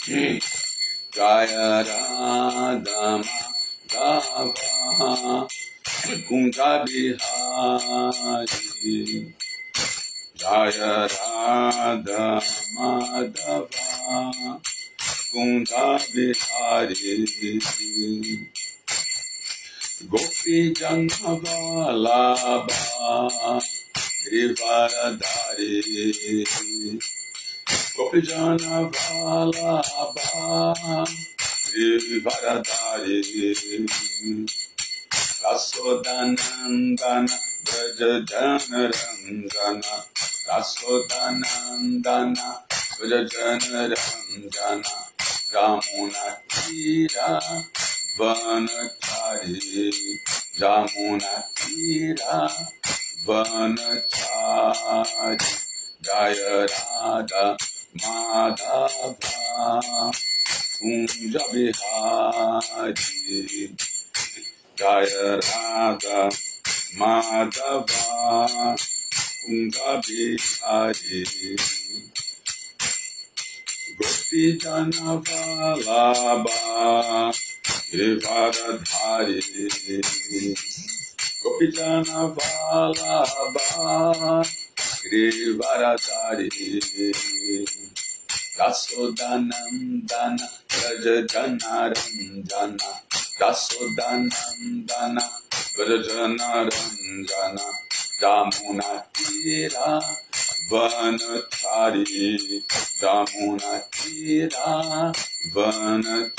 Jaya Radha Madhava Kunja Bihari Jaya Radha Madhava Kunja Bihari Gopi Jana Vallabha Givaradhari Gopi Jana Vallabha Givaradhari Rasodanandana Braja Jana Ranjana Rasodanandana Braja Jana Ranjana Jamuna Tira Vanachari Jamuna Tira Vanachari Jaya Radha Madhava Kunja Bihari Jaya Radha Madhava Kunja Bihari Gopi Jana Vallabha Givaradhari Gopi Jana Vallabha Givaradhari Rasodanandana Braja Jana Ranjana Rasodanandana Braja Jana Ranjana Jamuna Tira Vanachari Jamuna Tira Vanachari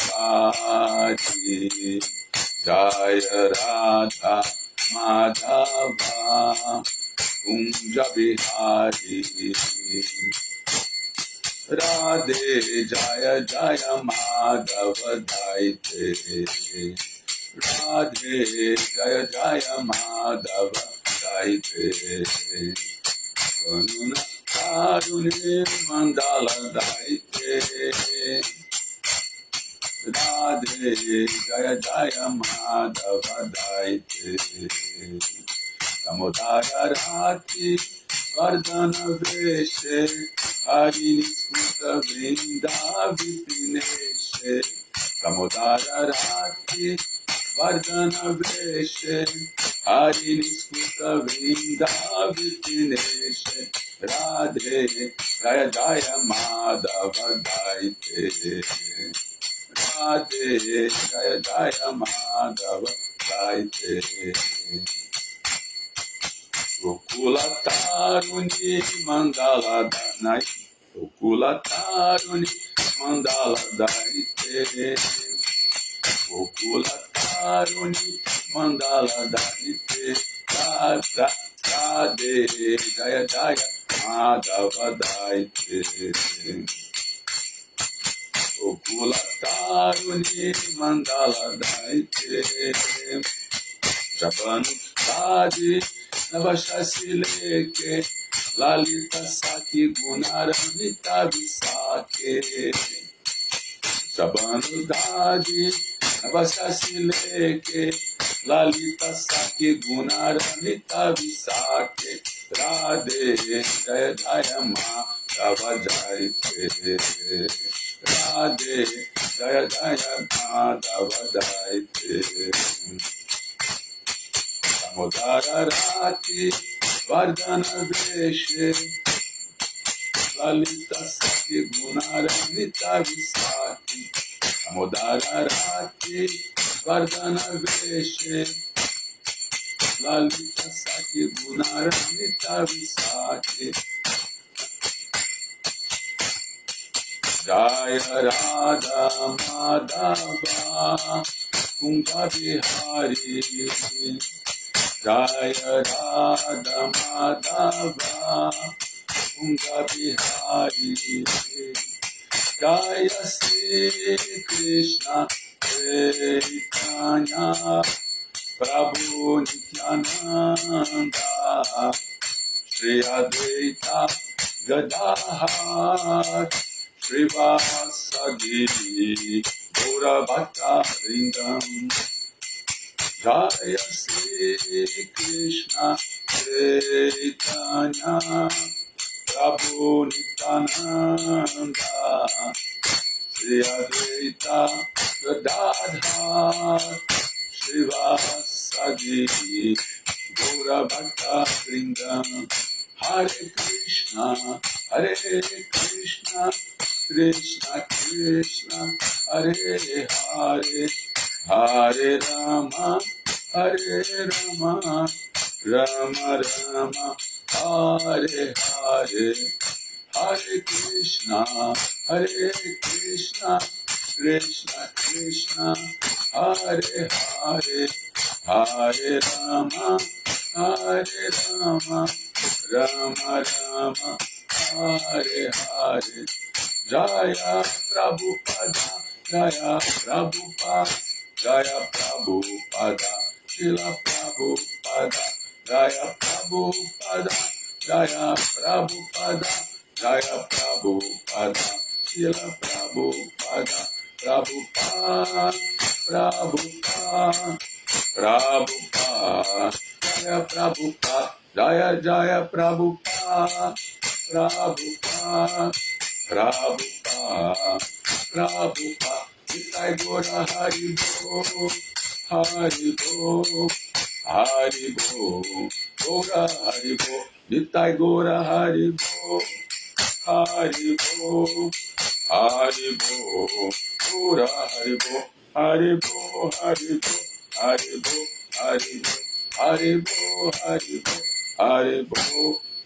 Jaya Radha Madhava Kunja Bihari Radhe Jaya Jaya Madhava Daite Radhe Jaya Jaya Madhava Daite Kanuna Karuni Mandala Daite Radhe Jaya Jaya Madhava Daite Damodara Rati Vardhana Veshe Harini Skuta Vrinda Vipineshe Damodara Rati Vardhana Veshe Harini Skuta Vrinda Vipineshe Radhe Jaya Jaya Madhava Daite Radhe Jaya Jaya Madhava Daite Gokula Taruni Mandala Danai Gokula Taruni Mandala Daite Gokula Taruni Mandala Daite Radha Radhe Jaya Jaya Madhava Daite Gokula Taruni Mandala Daite Japanu Tadi Navashashileke Lalita Saki Gunaramita Visake Shabanu Dadi Navashashileke Lalita Saki Gunaramita Visake Radhe Jaya Jaya Madhava Daite Radhe Jaya Jaya Madhava Daite Damodara Rati Vardhana Veshe Lalita Saki Gunaramita Visaki Damodara Rati Vardhana Veshe Lalita Saki Gunaramita Visaki Jaya Radha Madhava Kunja Bihari Jaya Radha Madhava Kunja Bihari Jaya Sri Krishna Chaitanya Prabhu Nityananda Shri Advaita Gadadhar Srivasadi Gaura Bhatta Vrindam Jaya Sri Krishna Chaitanya Prabhu Nityananda Shri Advaita Gadadhar Shivasadi Gaura Bhakta Vrindam Hare Krishna Krishna Krishna Hare Hare Hare Rama Rama Rama Hare Hare Hare Krishna Krishna Krishna Hare Hare Hare Rama Rama Rama Hare Hare Jaya Prabhupada Jaya Prabhupada Jaya Prabhupada Srila Prabhupada Jaya Prabhupada Jaya Prabhupada Jaya Prabhupada Srila Prabhupada Prabhupada Prabhupada Jaya Prabhupada Jaya Jaya Prabhupada Prabhupada Nitai Gora Haribo Gora Haribo Nitai Gora Haribo Gora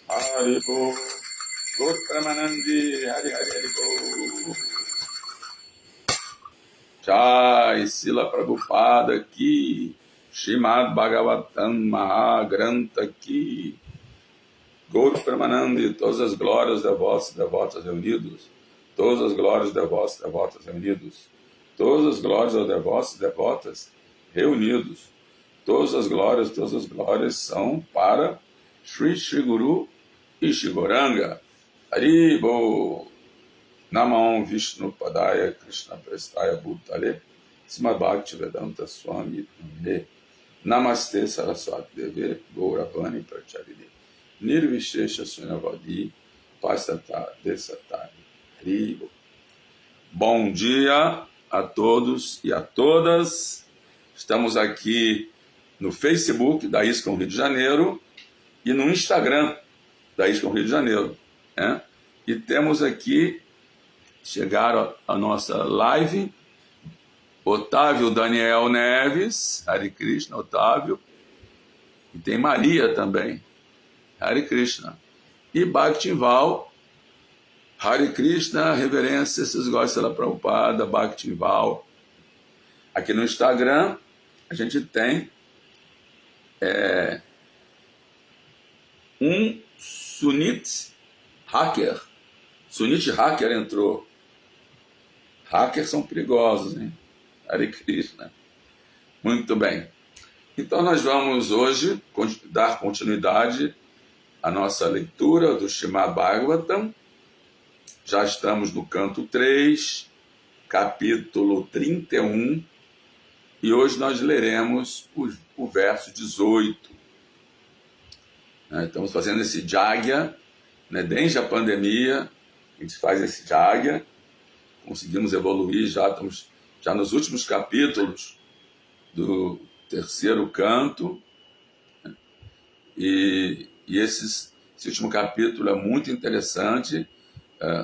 Haribo Gaur Pramanandi Hari Haribo Jai Sila Prabhupada Ki Srimad Bhagavatam Mahagrantha Ki Gaur Pramanandi, todas as glórias devotos reunidos, todas as glórias devotos reunidos, todas as glórias aos devotas reunidos, todas as glórias são para Shri Shri Guru e Shri Gauranga. Haribo Namam Vishnu Padaya Krishna Prestaya Bhutale Srimad Bhaktivedanta Swami Namine Namaste Saraswati Deve Gauravani Pracharine Nirvishesha Sunyavadi Pasata Desatari Haribo. Bom dia a todos e a todas. Estamos aqui no Facebook da ISKCON Rio de Janeiro e no Instagram da ISKCON Rio de Janeiro, né? E temos aqui, chegaram a nossa live, Otávio Daniel Neves, Hare Krishna, Otávio, e tem Maria também, Hare Krishna, e Bhaktival, Hare Krishna, reverência, vocês gostam da Prabhupada, Bhaktival. Aqui no Instagram, a gente tem um Sunit Hacker. Sunit Hacker entrou. Hackers são perigosos, hein? Hare Krishna. Muito bem. Então nós vamos hoje dar continuidade à nossa leitura do Srimad Bhagavatam. Já estamos no canto 3, capítulo 31, e hoje nós leremos o verso 18. Estamos fazendo esse Jagya, né? Desde a pandemia, a gente faz esse Jagya, conseguimos evoluir, já estamos nos últimos capítulos do terceiro canto, né? E esse último capítulo é muito interessante.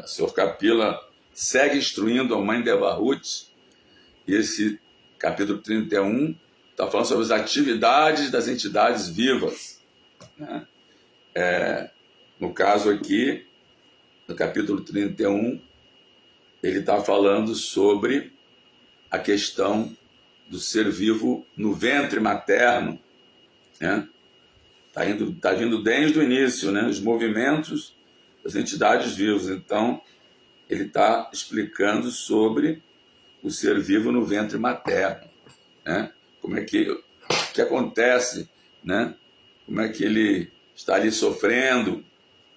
O Sr. Kapila segue instruindo a mãe Devahuti, e esse capítulo 31 está falando sobre as atividades das entidades vivas, né? No caso aqui, no capítulo 31, ele está falando sobre a questão do ser vivo no ventre materno, né? Tá vindo desde o início, né? Os movimentos das entidades vivas. Então, ele está explicando sobre o ser vivo no ventre materno, né? Como é que acontece, né? Como é que ele está ali sofrendo,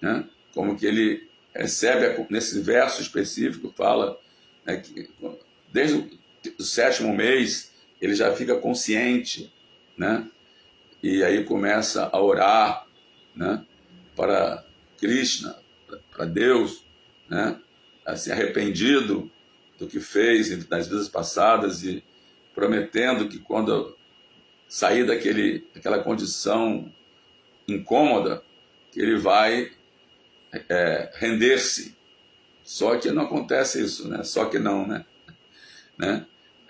né? Como que ele recebe, nesse verso específico, fala, né, que desde o 7º mês ele já fica consciente, né? E aí começa a orar, né, para Krishna, para Deus, né, assim, arrependido do que fez nas vidas passadas e prometendo que quando sair daquela condição incômoda, que ele vai render-se. Só que não acontece isso, né? Só que não, né?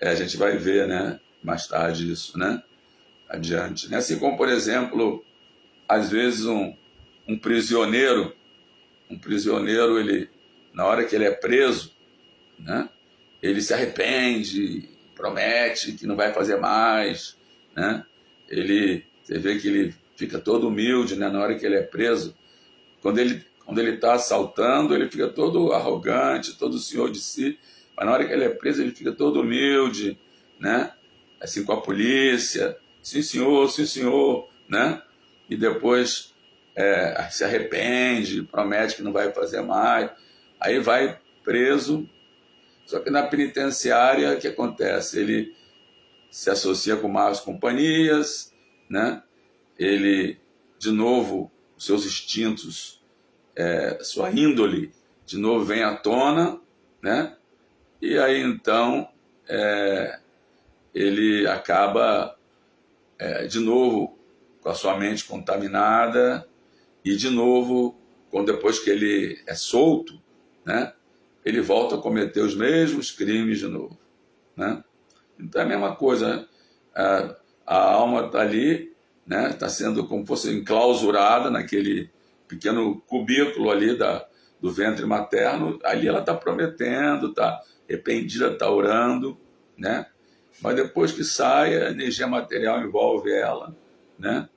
A gente vai ver, né, mais tarde isso, né? Adiante. Né? Assim como, por exemplo, às vezes um prisioneiro, ele, na hora que ele é preso, né, ele se arrepende, promete que não vai fazer mais, né? Você vê que ele fica todo humilde, né, na hora que ele é preso. Quando ele está assaltando, ele fica todo arrogante, todo senhor de si, mas na hora que ele é preso, ele fica todo humilde, né? Assim, com a polícia, sim senhor, né? E depois se arrepende, promete que não vai fazer mais, aí vai preso. Só que na penitenciária, o que acontece? Ele se associa com más companhias, né? Ele, de novo, os seus instintos, sua índole, de novo vem à tona, né? E aí, então, ele acaba, de novo, com a sua mente contaminada, e, de novo, depois que ele é solto, né? Ele volta a cometer os mesmos crimes de novo, né? Então é a mesma coisa, né? A alma está ali, né? Está sendo como fosse enclausurada naquele pequeno cubículo ali do ventre materno. Ali ela está prometendo, está arrependida, está orando, né? Mas depois que sai, a energia material envolve ela, né?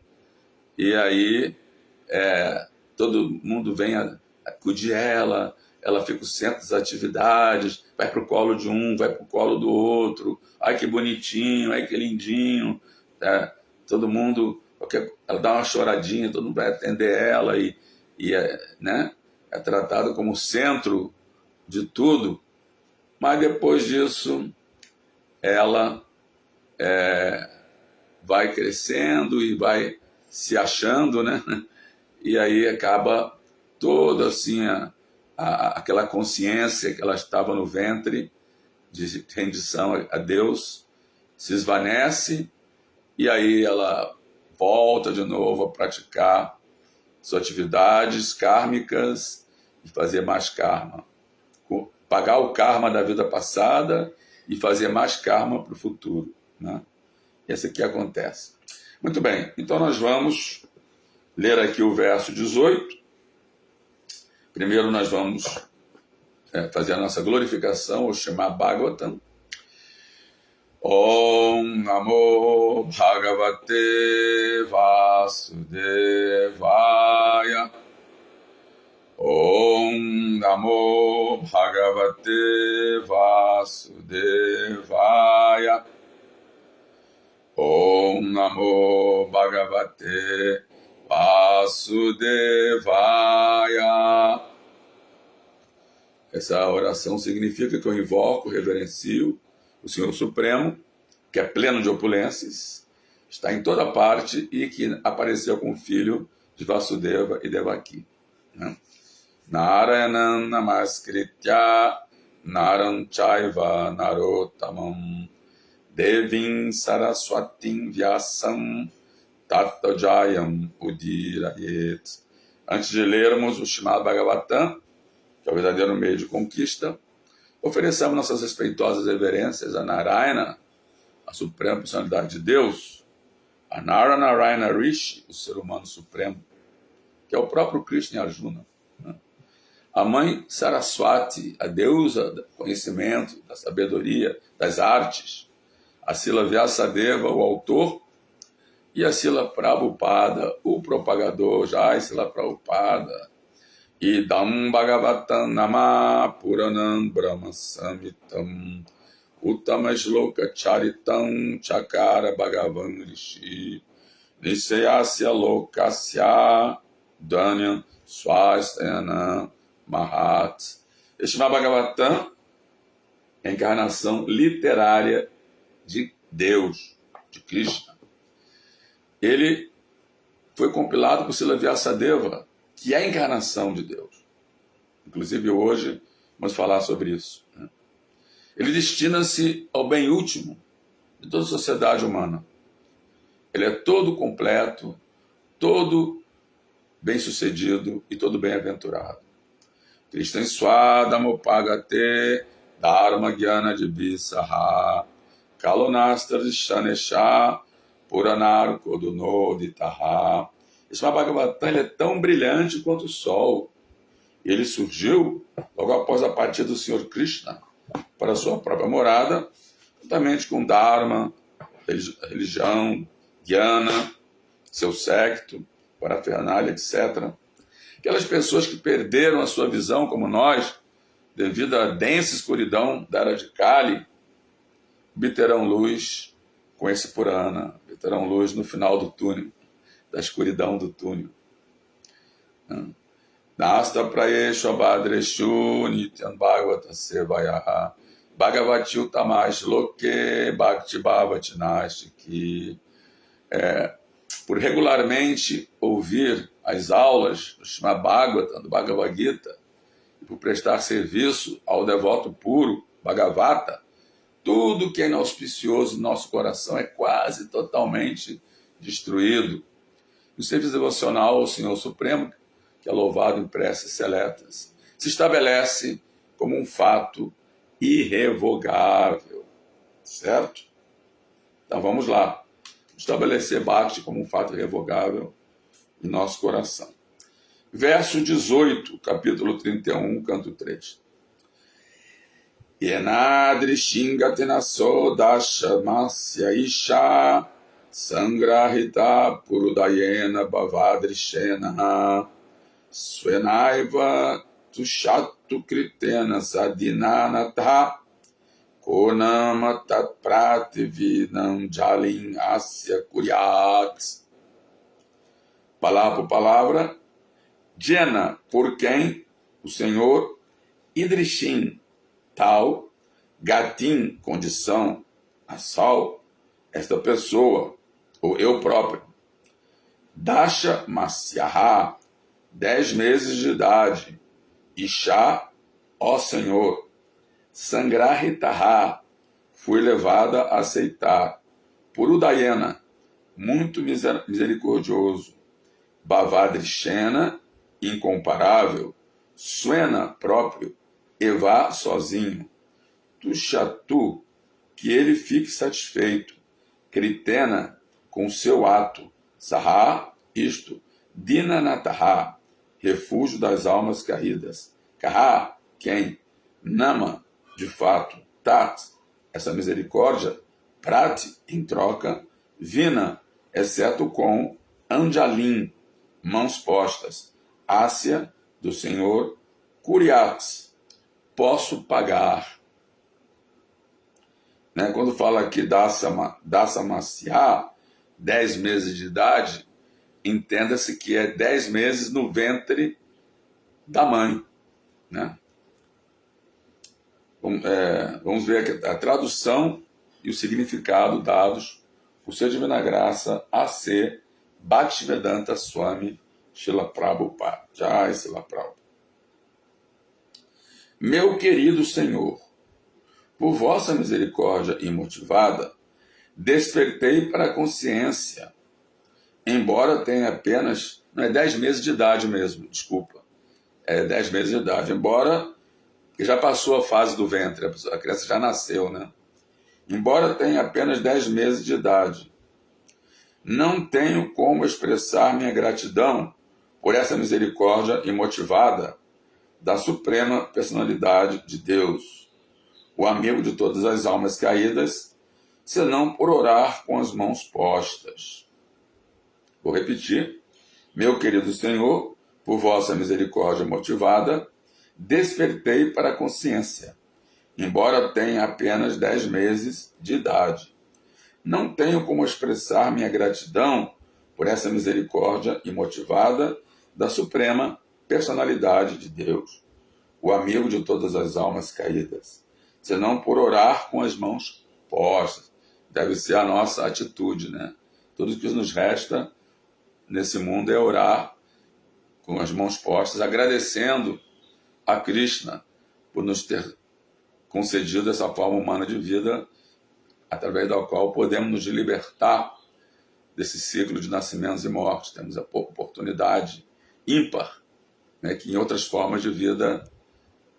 E aí todo mundo vem acudir ela fica o centro das atividades, vai para o colo de um, vai para o colo do outro, ai que bonitinho, ai que lindinho, tá? Todo mundo, ela dá uma choradinha, todo mundo vai atender ela né? É tratado como centro de tudo, mas depois disso ela vai crescendo e vai se achando, né? E aí acaba toda assim aquela consciência que ela estava no ventre de rendição a Deus se esvanece, e aí ela volta de novo a praticar suas atividades kármicas e fazer mais karma, pagar o karma da vida passada e fazer mais karma para o futuro, né? Isso aqui acontece. Muito bem, então nós vamos ler aqui o verso 18. Primeiro nós vamos fazer a nossa glorificação, o Srimad Bhagavatam. Om Namo Bhagavate Vasudevaya. Om Namo Bhagavate Vasudevaya. Om Namo Bhagavate Vasudevaya. Essa oração significa que eu invoco, reverencio o Senhor Supremo, que é pleno de opulências, está em toda parte e que apareceu com o filho de Vasudeva e Devaki. Narayanam Namaskritya Naram Chaiva Narottamam Devim Saraswatim Vyasam Tato Jayam Udirayet. Antes de lermos o Srimad Bhagavatam, que é o verdadeiro meio de conquista, ofereçamos nossas respeitosas reverências a Narayana, a suprema personalidade de Deus, a Narayana Rishi, o ser humano supremo, que é o próprio Krishna e Arjuna, né? A mãe Saraswati, a deusa do conhecimento, da sabedoria, das artes, a Srila Vyasadeva, o autor, e a Srila Prabhupada, o propagador, Jai Srila Prabhupada. Idam Bhagavatam Nama Puranam Brahma Samhitam Uttama Shloka Charitam Chakara Bhagavan Rishi Nisayasya Lokasya Dhanyam Swastayana Mahat. Este Bhagavatam é a encarnação literária de Deus, de Krishna. Ele foi compilado por Srila Vyasadeva, que é a encarnação de Deus. Inclusive hoje vamos falar sobre isso, né? Ele destina-se ao bem último de toda a sociedade humana. Ele é todo completo, todo bem-sucedido e todo bem-aventurado. Krishna Swadamo Pagate Dharma Gyana Dibisaha Kalonastra Shanesha Puranar Koduno Ditaha. Esse Bhagavatam é tão brilhante quanto o sol. Ele surgiu logo após a partida do Senhor Krishna para a sua própria morada, juntamente com Dharma, religião, Jnana, seu séquito, parafernália, etc. Aquelas pessoas que perderam a sua visão, como nós, devido à densa escuridão da era de Kali, obterão luz com esse Purana, obterão luz no final do túnel, da escuridão do túnel. Nasta Prayeshu Abhadreshu Nityan Bhagavata Sevayaha Bhagavati Utamash Loke Bhakti Bhavati Nastiki. Por regularmente ouvir as aulas do Srimad Bhagavatam, do Bhagavad Gita, e por prestar serviço ao devoto puro, Bhagavata, tudo que é inauspicioso no nosso coração é quase totalmente destruído. O serviço devocional ao Senhor Supremo, que é louvado em preces seletas, se estabelece como um fato irrevogável, certo? Então vamos lá, estabelecer Bhakti como um fato irrevogável em nosso coração. Verso 18, capítulo 31, canto 3. Yenadri Shingatenaso Dashamasya Isha Sangrahita Purudayena Bhavadrishena Svenaiva Tushatu Kritena Sadinanatha Konama Tatprativinam Jalin Asya Kuryat. Palavra por palavra. Jena, por quem o Senhor, Idrishin, tal, Gatim, condição, Assal, esta pessoa, ou eu próprio. Dasha Masyaha, 10 meses de idade. Isha, ó Senhor. Sangrahitaha, fui levada a aceitar. Purudayena, muito misericordioso. Bhavadrishena, incomparável. Swena, próprio. Eva, sozinho. Tushatu, que ele fique satisfeito. Kritena, com seu ato. Saha, isto. Dinanataha, refúgio das almas caídas. Kaha, quem? Nama, de fato. Tat, essa misericórdia. Prati, em troca. Vina, exceto com. Anjalim, mãos postas. Asya, do Senhor. Kuryats, posso pagar. Né? Quando fala aqui Dasa Masya, 10 meses de idade, entenda-se que é 10 meses no ventre da mãe. Né? Vamos ver aqui a tradução e o significado dados por sua divina graça A.C. Bhaktivedanta Swami Srila Prabhupada. Jai Srila Prabhupada. Meu querido Senhor, por vossa misericórdia imotivada, despertei para a consciência, embora tenha apenas, não é 10 meses de idade mesmo, desculpa, é 10 meses de idade, embora já passou a fase do ventre, a criança já nasceu, né? Embora tenha apenas 10 meses de idade, não tenho como expressar minha gratidão por essa misericórdia imotivada da Suprema Personalidade de Deus, o amigo de todas as almas caídas, senão por orar com as mãos postas. Vou repetir. Meu querido Senhor, por vossa misericórdia motivada, despertei para a consciência, embora tenha apenas 10 meses de idade. Não tenho como expressar minha gratidão por essa misericórdia imotivada da Suprema Personalidade de Deus, o amigo de todas as almas caídas, senão por orar com as mãos postas. Deve ser a nossa atitude, né? Tudo que nos resta nesse mundo é orar com as mãos postas, agradecendo a Krishna por nos ter concedido essa forma humana de vida, através da qual podemos nos libertar desse ciclo de nascimentos e mortes. Temos a oportunidade ímpar, né, que em outras formas de vida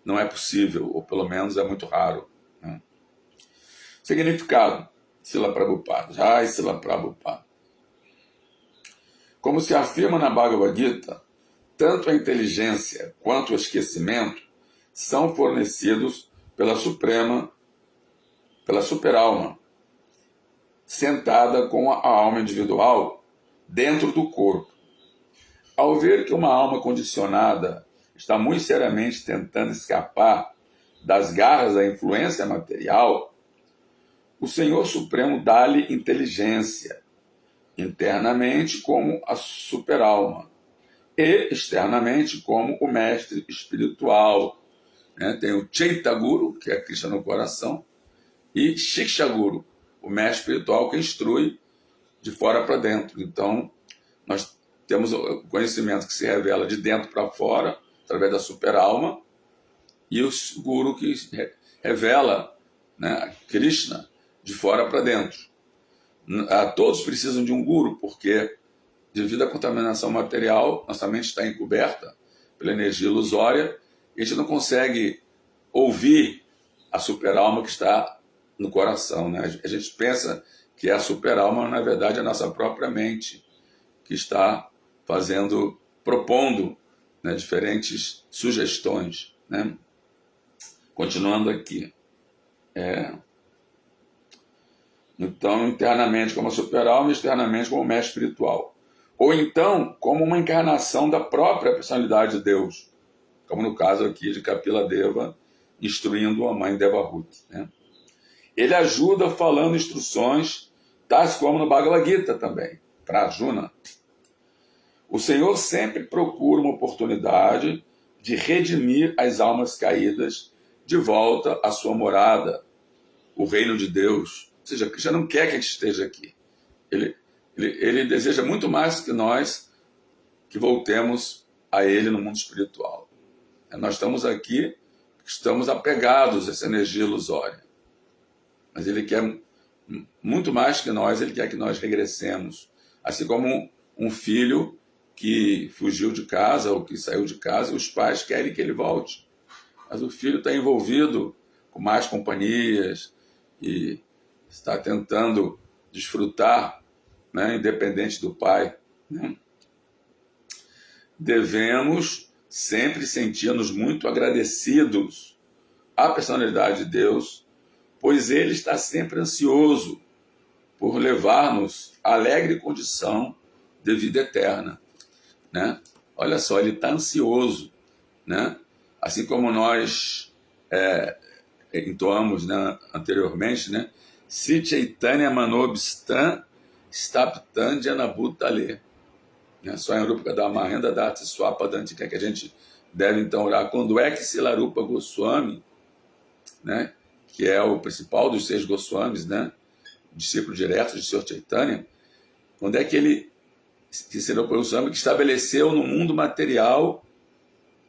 não é possível, ou pelo menos é muito raro, né? Significado, Srila Prabhupada. Jai Srila Prabhupada. Como se afirma na Bhagavad Gita, tanto a inteligência quanto o esquecimento são fornecidos pela superalma, sentada com a alma individual dentro do corpo. Ao ver que uma alma condicionada está muito seriamente tentando escapar das garras da influência material, o Senhor Supremo dá-lhe inteligência, internamente como a superalma, e externamente como o mestre espiritual. Tem o Chaitaguru, que é Krishna no coração, e Shikshaguru, o mestre espiritual que instrui de fora para dentro. Então, nós temos o conhecimento que se revela de dentro para fora, através da superalma, e o Guru que revela, né, Krishna de fora para dentro. Todos precisam de um Guru, porque devido à contaminação material, nossa mente está encoberta pela energia ilusória, e a gente não consegue ouvir a superalma que está no coração, né? A gente pensa que é a superalma, mas na verdade é a nossa própria mente que está propondo, né, diferentes sugestões, né? Continuando aqui. Então, internamente como a superalma, externamente como o mestre espiritual. Ou então, como uma encarnação da própria personalidade de Deus, como no caso aqui de Kapila Deva, instruindo a mãe Devahuti, né? Ele ajuda falando instruções, tais como no Bhagavad Gita também, para Arjuna. O Senhor sempre procura uma oportunidade de redimir as almas caídas de volta à sua morada, o reino de Deus. Ou seja, Krishna não quer que a gente esteja aqui. Ele deseja muito mais que nós que voltemos a Ele no mundo espiritual. Nós estamos aqui, estamos apegados a essa energia ilusória. Mas Ele quer muito mais que nós, Ele quer que nós regressemos. Assim como um filho que fugiu de casa ou que saiu de casa, os pais querem que ele volte. Mas o filho está envolvido com mais companhias e está tentando desfrutar, né, independente do pai, né? Devemos sempre sentir-nos muito agradecidos à personalidade de Deus, pois Ele está sempre ansioso por levar-nos à alegre condição de vida eterna, né? Olha só, Ele está ansioso, né? Assim como nós entoamos, né, anteriormente, né? Si Chaitanya Manobstan Staptan Janabhutale. Só em Rupa Dhammarenda Dati Swapadanti, que a gente deve então orar. Quando é que Silarupa Goswami, né, que é o principal dos 6 Goswamis, né, discípulo direto de Sr. Chaitanya, quando é que Silarupa Goswami que estabeleceu no mundo material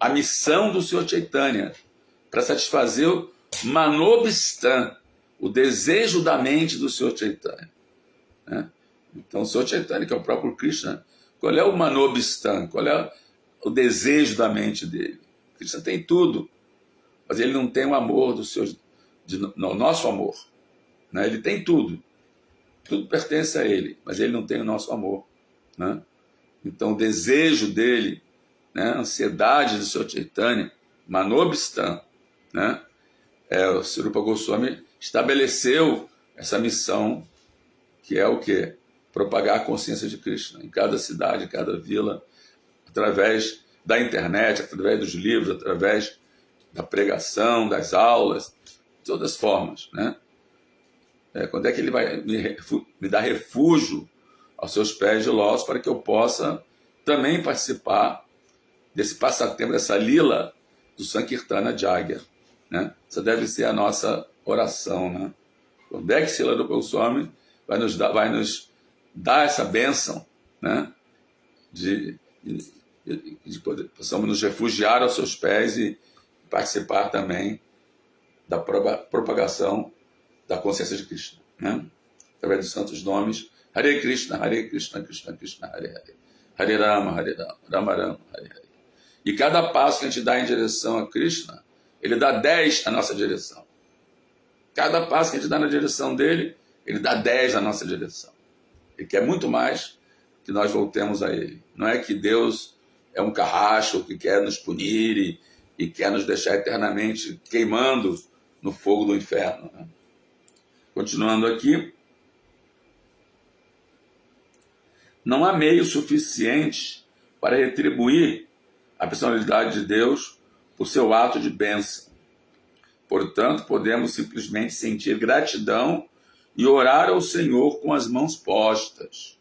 a missão do Sr. Chaitanya para satisfazer o Manobstan, o desejo da mente do Sr. Chaitanya, né? Então, o Sr. Chaitanya, que é o próprio Krishna, qual é o Manobstan? Qual é o desejo da mente dele? Krishna tem tudo, mas ele não tem o amor o nosso amor, né? Ele tem tudo pertence a ele, mas ele não tem o nosso amor, né? Então, o desejo dele, né, a ansiedade do Sr. Chaitanya, Manobstan, né? O Swarupa Goswami estabeleceu essa missão, que é o quê? Propagar a consciência de Krishna em cada cidade, em cada vila, através da internet, através dos livros, através da pregação, das aulas, de todas as formas, né? Quando é que ele vai me dar refúgio aos seus pés de lótus para que eu possa também participar desse passatempo, dessa lila do Sankirtana Jagya, né? Essa deve ser a nossa oração, né? Quando é que Silarupa Goswami vai nos dar essa bênção, né, de possamos nos refugiar aos seus pés e participar também da propagação da consciência de Krishna, né? Através dos santos nomes Hare Krishna, Krishna Krishna, Hare Hare, Hare Rama, Rama Rama, Hare Hare. E cada passo que a gente dá em direção a Krishna, ele dá 10 na nossa direção. Cada passo que a gente dá na direção dele, ele dá 10 na nossa direção. Ele quer muito mais que nós voltemos a ele. Não é que Deus é um carrasco que quer nos punir e quer nos deixar eternamente queimando no fogo do inferno, né? Continuando aqui. Não há meio suficiente para retribuir a personalidade de Deus por seu ato de bênção. Portanto, podemos simplesmente sentir gratidão e orar ao Senhor com as mãos postas.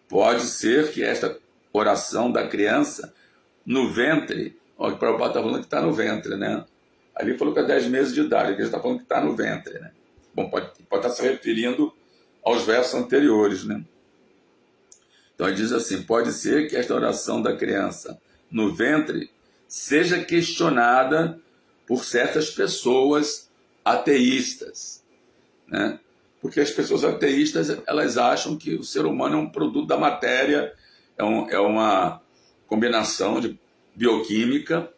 Pode ser que esta oração da criança no ventre, olha, o Prabhupada está falando que está no ventre, né? Ali falou que é 10 meses de idade, aqui ele está falando que está no ventre, né? Bom, pode estar se referindo aos versos anteriores, né? Então ele diz assim, pode ser que esta oração da criança no ventre seja questionada por certas pessoas ateístas, né? Porque as pessoas ateístas, elas acham que o ser humano é um produto da matéria, é uma combinação de bioquímica,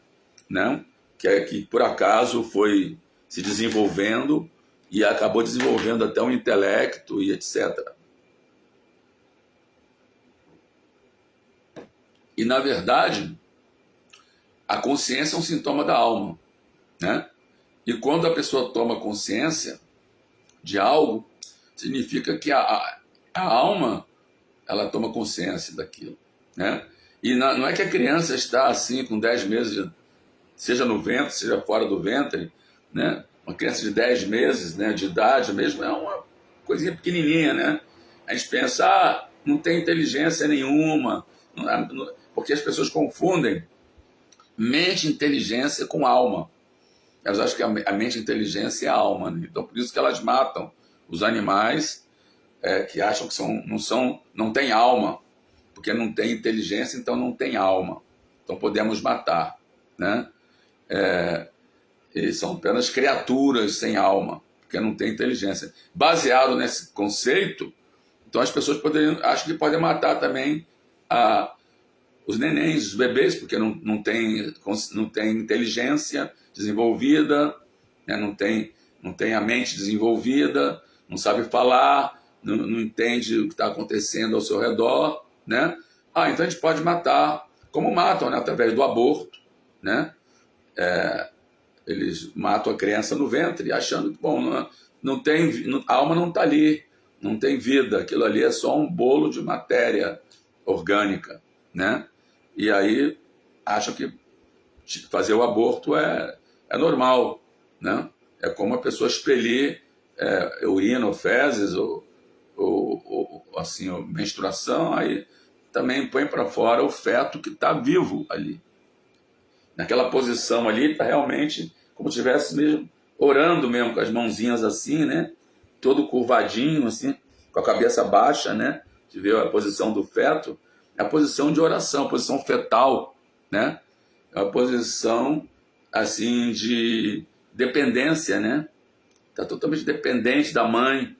né? Que por acaso foi se desenvolvendo e acabou desenvolvendo até um intelecto e etc. E, na verdade, a consciência é um sintoma da alma, né? E quando a pessoa toma consciência de algo, significa que a alma, ela toma consciência daquilo, né? E não é que a criança está assim, com 10 meses, seja no ventre, seja fora do ventre, né? Uma criança de 10 meses, né, de idade mesmo, é uma coisinha pequenininha, né? A gente pensa, não tem inteligência nenhuma, porque as pessoas confundem mente e inteligência com alma. Elas acham que a mente e a inteligência é a alma, né? Então por isso que elas matam os animais que acham que não tem alma, porque não tem inteligência, então não tem alma. Então podemos matar, né? Eles são apenas criaturas sem alma, porque não tem inteligência. Baseado nesse conceito, então as pessoas acham que podem matar também os nenéns, os bebês, porque não tem inteligência desenvolvida, né? não tem a mente desenvolvida, não sabe falar, não entende o que está acontecendo ao seu redor, né? Então a gente pode matar, como matam, né? Através do aborto, né? Eles matam a criança no ventre, achando que, bom, a alma não está ali, não tem vida, aquilo ali é só um bolo de matéria orgânica, né? E aí acham que fazer o aborto é normal, né? É como a pessoa expelir urina ou fezes ou assim, menstruação, aí também põe para fora o feto que está vivo ali. Naquela posição ali, está realmente como se estivesse mesmo orando mesmo, com as mãozinhas assim, né? Todo curvadinho, assim, com a cabeça baixa, né? De ver a posição do feto, é a posição de oração, a posição fetal, né? É uma posição, assim, de dependência, né? Está totalmente dependente da mãe,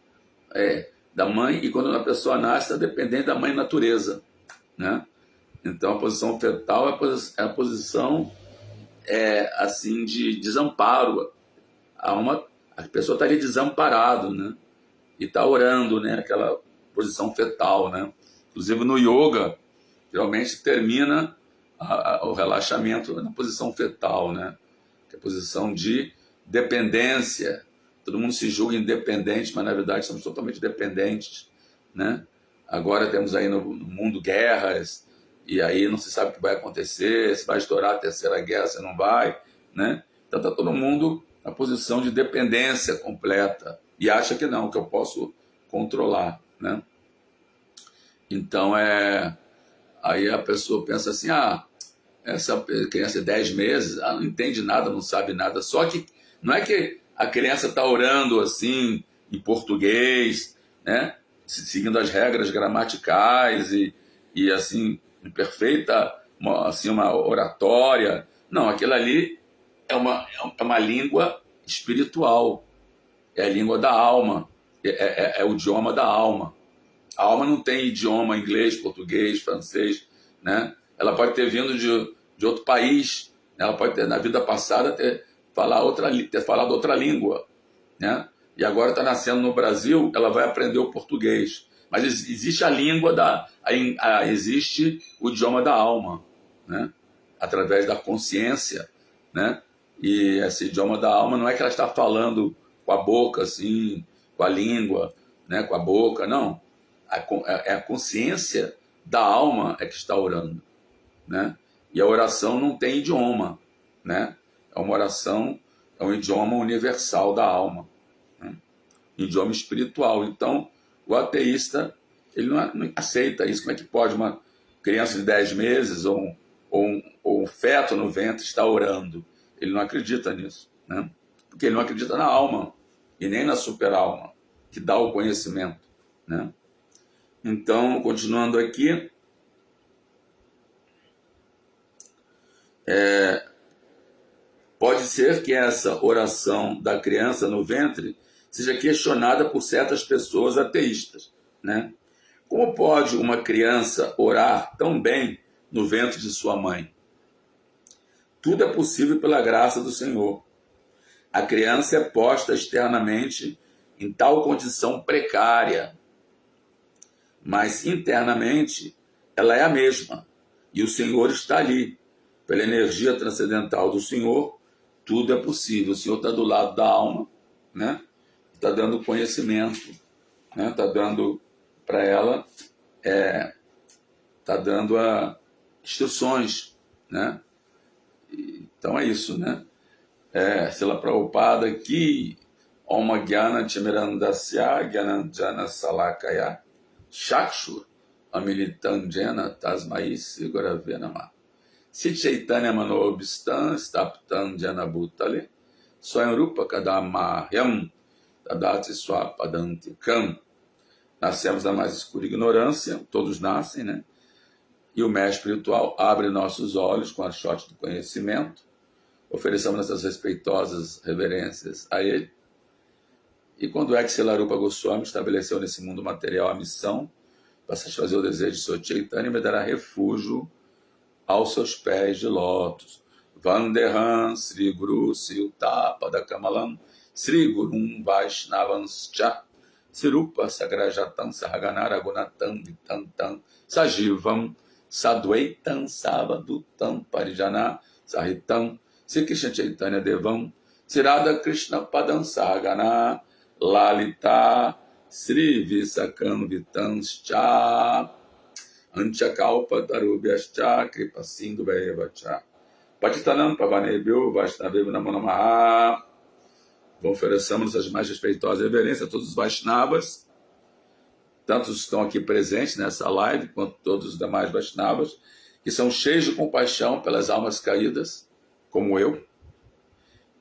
e quando a pessoa nasce, está dependente da mãe natureza, né? Então a posição fetal é a posição assim, de desamparo. A pessoa está ali desamparado, né? E está orando, né? Aquela posição fetal, né? Inclusive no yoga, geralmente termina o relaxamento na posição fetal, né? Que é a posição de dependência. Todo mundo se julga independente, mas na verdade somos totalmente dependentes, né? Agora temos aí no mundo guerras, e aí não se sabe o que vai acontecer, se vai estourar a terceira guerra, se não vai, né? Então está todo mundo na posição de dependência completa e acha que não, que eu posso controlar, né? Então aí a pessoa pensa assim, essa criança de 10 meses, não entende nada, não sabe nada, só que não é que a criança está orando assim em português, né? Seguindo as regras gramaticais e assim, em perfeita, uma oratória. Não, aquilo ali é uma língua espiritual, é a língua da alma, é o idioma da alma. A alma não tem idioma inglês, português, francês, né? Ela pode ter vindo de outro país, né? Ela pode ter, na vida passada, ter falado outra língua, né? E agora está nascendo no Brasil, ela vai aprender o português. Mas existe a língua existe o idioma da alma, né? Através da consciência, né? E esse idioma da alma não é que ela está falando com a boca, assim, com a língua, né? Com a boca, não. É a consciência da alma é que está orando, né? E a oração não tem idioma, né? É uma oração, é um idioma universal da alma, né? Idioma espiritual. Então, o ateísta, ele não aceita isso. Como é que pode uma criança de 10 meses ou um feto no ventre estar orando? Ele não acredita nisso, né? Porque ele não acredita na alma e nem na super-alma, que dá o conhecimento, né? Então, continuando aqui, pode ser que essa oração da criança no ventre seja questionada por certas pessoas ateístas, né? Como pode uma criança orar tão bem no ventre de sua mãe? Tudo é possível pela graça do Senhor. A criança é posta externamente em tal condição precária, mas internamente ela é a mesma, e o Senhor está ali. Pela energia transcendental do Senhor, tudo é possível. O Senhor está do lado da alma, né? Está dando conhecimento, né? Está dando para ela, está dando instruções, né? Então é isso, né? Srila Prabhupada aqui, Om Gyana Timirandasya Gyananjana Salakaya Chakshur Amilitanjena Tasmai Sigurave Namah. Si Chaitanya Manobistan Staptan Jana Bhutale Swayam Rupa Kadamahyam Tadati Swapadanti Kam. Nascemos da mais escura ignorância, todos nascem, né? E o mestre espiritual abre nossos olhos com a shot do conhecimento. Ofereçamos nossas respeitosas reverências a ele. E quando é que Srila Rupa Goswami estabeleceu nesse mundo material a missão para satisfazer o desejo de seu Chaitanya, me dará refúgio aos seus pés de lótus. Vandeham Sri Guru Siltapa Kamalam Sri Gurum Vaishnavanscha Sirupa Sagrajatam Sahaganara Gunatam Vitantam Sajivam Sadvaitam Savadutam Parijana Sahitam Sri Krishna Chaitanya Devam Sirada Krishna Padam Sahagana Lalita Sri Visakam Vitanscha Anchakalpa Tarubhyascha Kripasindu Vaevacha Patitanam Pavanebhyo Vaishnavevo Namo Namaha. Ofereçamos as mais respeitosas reverências a todos os Vaishnavas, tanto os que estão aqui presentes nessa live, quanto todos os demais Vaishnavas, que são cheios de compaixão pelas almas caídas, como eu,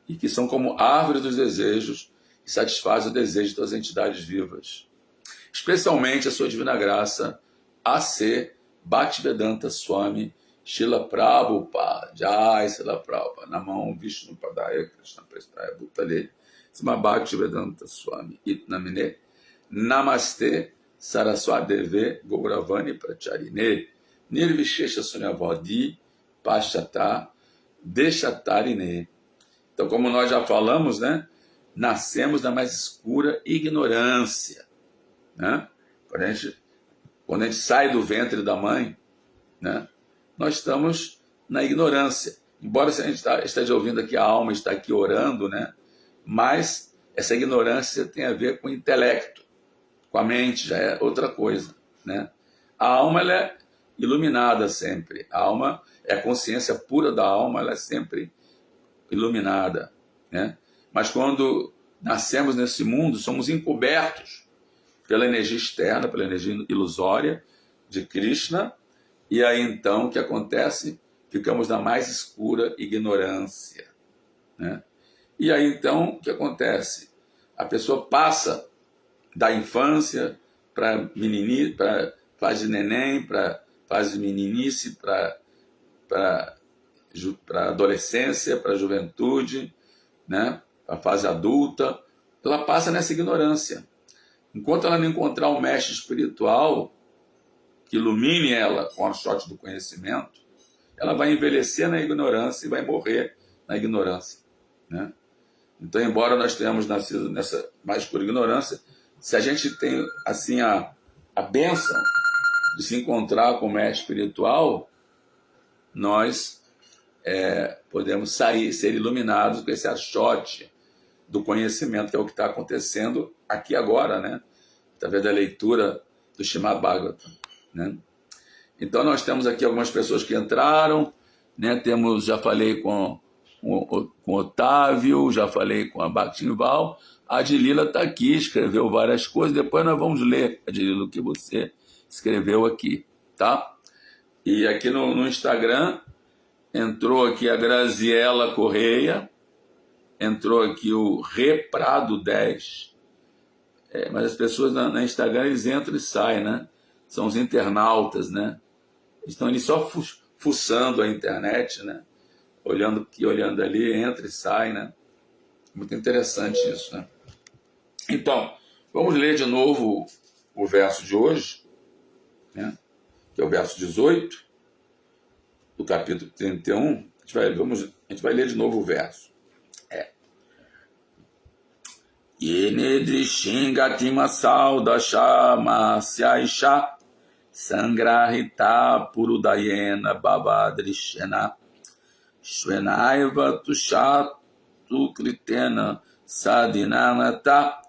e que são como árvore dos desejos, que satisfaz o desejo de todas as entidades vivas. Especialmente a sua divina graça, A.C. Bhaktivedanta Swami Srila Prabhupada, Jai Srila Prabhupada, Namam Vishnu Padaya Krishna Prestaya Bhutale, Sma Bhaktivedanta Swami Itnamine, Namaste Saraswadeve Gauravani Pracharine, Nirvishesha Sunyavadi Pashata Deshatarine. Então, como nós já falamos, né, nascemos da mais escura ignorância, né? Quando a gente sai do ventre da mãe, né, nós estamos na ignorância. Embora a gente esteja ouvindo aqui, a alma está aqui orando, né, mas essa ignorância tem a ver com o intelecto, com a mente, já é outra coisa, né? A alma, ela é iluminada sempre. A alma é a consciência pura da alma, ela é sempre iluminada, né? Mas quando nascemos nesse mundo, somos encobertos pela energia externa, pela energia ilusória de Krishna, e aí então o que acontece? Ficamos na mais escura ignorância, né? E aí então o que acontece? A pessoa passa da infância para meninice, para fase de neném, para fase de meninice, para para a adolescência, para a juventude, né? Para a fase adulta, ela passa nessa ignorância. Enquanto ela não encontrar um mestre espiritual que ilumine ela com a sorte do conhecimento, ela vai envelhecer na ignorância e vai morrer na ignorância, né? Então, embora nós tenhamos nascido nessa mais pura ignorância, se a gente tem assim a bênção de se encontrar com o mestre espiritual, nós podemos ser iluminados com esse achote do conhecimento, que é o que está acontecendo aqui agora, né? Através da leitura do Srimad Bhagavatam, né? Então nós temos aqui algumas pessoas que entraram, né? Já falei com o Otávio, já falei com a Bhaktinval, a Adilila está aqui, escreveu várias coisas, depois nós vamos ler, Adilila, o que você escreveu aqui, tá? E aqui no Instagram entrou aqui a Graziela Correia, entrou aqui o Reprado 10, mas as pessoas na Instagram eles entram e saem, né? São os internautas, né? Estão ali só fuçando a internet, né? Olhando aqui, olhando ali, entra e sai, né? Muito interessante isso, né? Então, vamos ler de novo o verso de hoje, né? Que é o verso 18 do capítulo 31. A gente vai ler de novo o verso. Yenedrishingatima saudasha masyaisha sangrahita purudayena babadrishena shvenaiva tushatu kritena sadinamata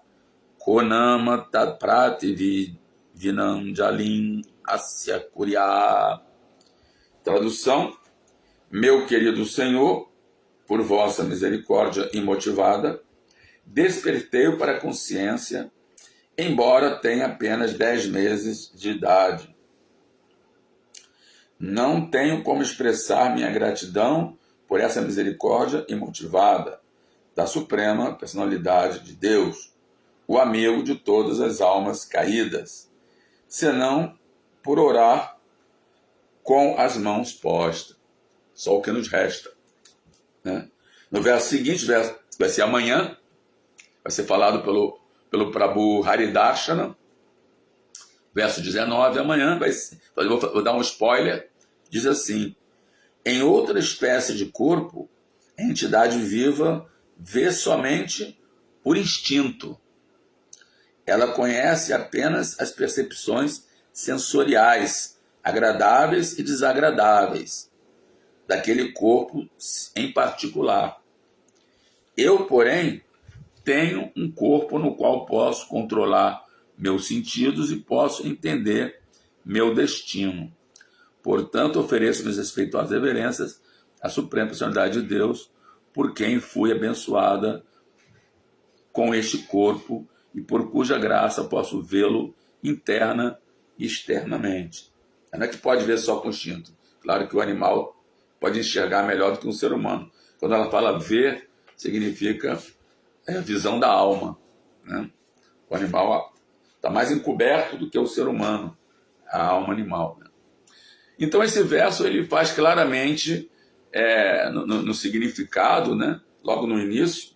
konama tatprati vinanjalim asya kuriya. Tradução: meu querido Senhor, por vossa misericórdia imotivada, despertei-o para a consciência, embora tenha apenas 10 meses de idade. Não tenho como expressar minha gratidão por essa misericórdia imotivada da Suprema Personalidade de Deus, o amigo de todas as almas caídas, senão por orar com as mãos postas. Só o que nos resta, né? No verso seguinte, vai ser amanhã, vai ser falado pelo Prabhu Haridarshana, verso 19, amanhã vou dar um spoiler, diz assim: em outra espécie de corpo, a entidade viva vê somente por instinto. Ela conhece apenas as percepções sensoriais, agradáveis e desagradáveis, daquele corpo em particular. Eu, porém, tenho um corpo no qual posso controlar meus sentidos e posso entender meu destino. Portanto, ofereço minhas respeitosas reverências à Suprema Personalidade de Deus, por quem fui abençoada com este corpo e por cuja graça posso vê-lo interna e externamente. Não é que pode ver só com instinto. Claro que o animal pode enxergar melhor do que um ser humano. Quando ela fala ver, significa a visão da alma, né? O animal está mais encoberto do que o ser humano, a alma animal, né? Então esse verso ele faz claramente, no significado, né? Logo no início,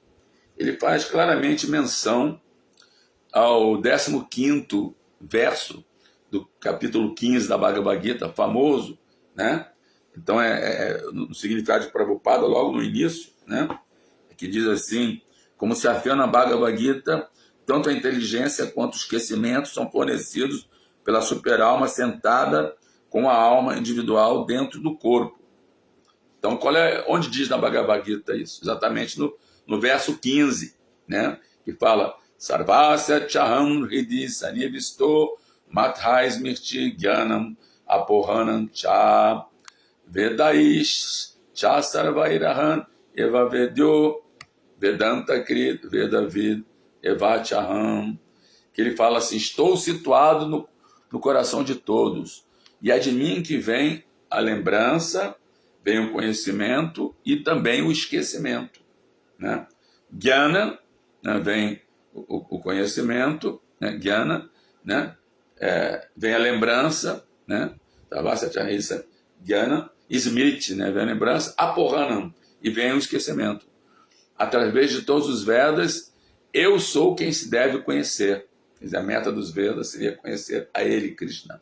ele faz claramente menção ao 15º verso do capítulo 15 da Bhagavad Gita, famoso, né? Então no significado de Prabhupada, logo no início, né? Que diz assim: como se afirma na Bhagavad Gita, tanto a inteligência quanto o esquecimento são fornecidos pela super-alma sentada com a alma individual dentro do corpo. Então, onde diz na Bhagavad Gita isso? Exatamente no verso 15, né? Que fala: Sarvasya chaham hridhi sanivisto mathais mirti gyanam apohanam cha vedaish cha sarvairahan eva vedyo Vedanta Krit, Vedavid, Evachaham, que ele fala assim: estou situado no coração de todos, e é de mim que vem a lembrança, vem o conhecimento e também o esquecimento, né? Jnana, né, vem o conhecimento, né? Jnana, né? Vem a lembrança, né? Jnana, Smriti, né? Vem a lembrança, Apohanam, e vem o esquecimento. Através de todos os Vedas, eu sou quem se deve conhecer. Quer dizer, a meta dos Vedas seria conhecer a ele, Krishna.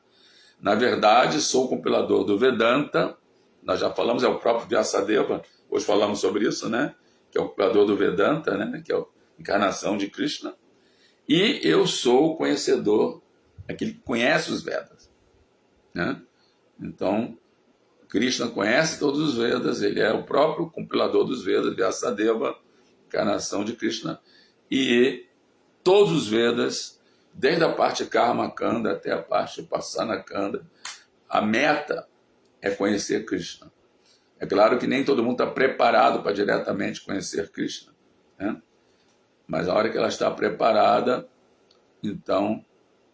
Na verdade, sou o compilador do Vedanta, nós já falamos, é o próprio Vyasadeva, hoje falamos sobre isso, né? Que é o compilador do Vedanta, né? Que é a encarnação de Krishna. E eu sou o conhecedor, aquele que conhece os Vedas, né? Então, Krishna conhece todos os Vedas, ele é o próprio compilador dos Vedas, Vyasadeva, encarnação de Krishna, e todos os Vedas, desde a parte Karma Kanda até a parte Upasana Kanda, a meta é conhecer Krishna. É claro que nem todo mundo está preparado para diretamente conhecer Krishna, né? Mas a hora que ela está preparada, então,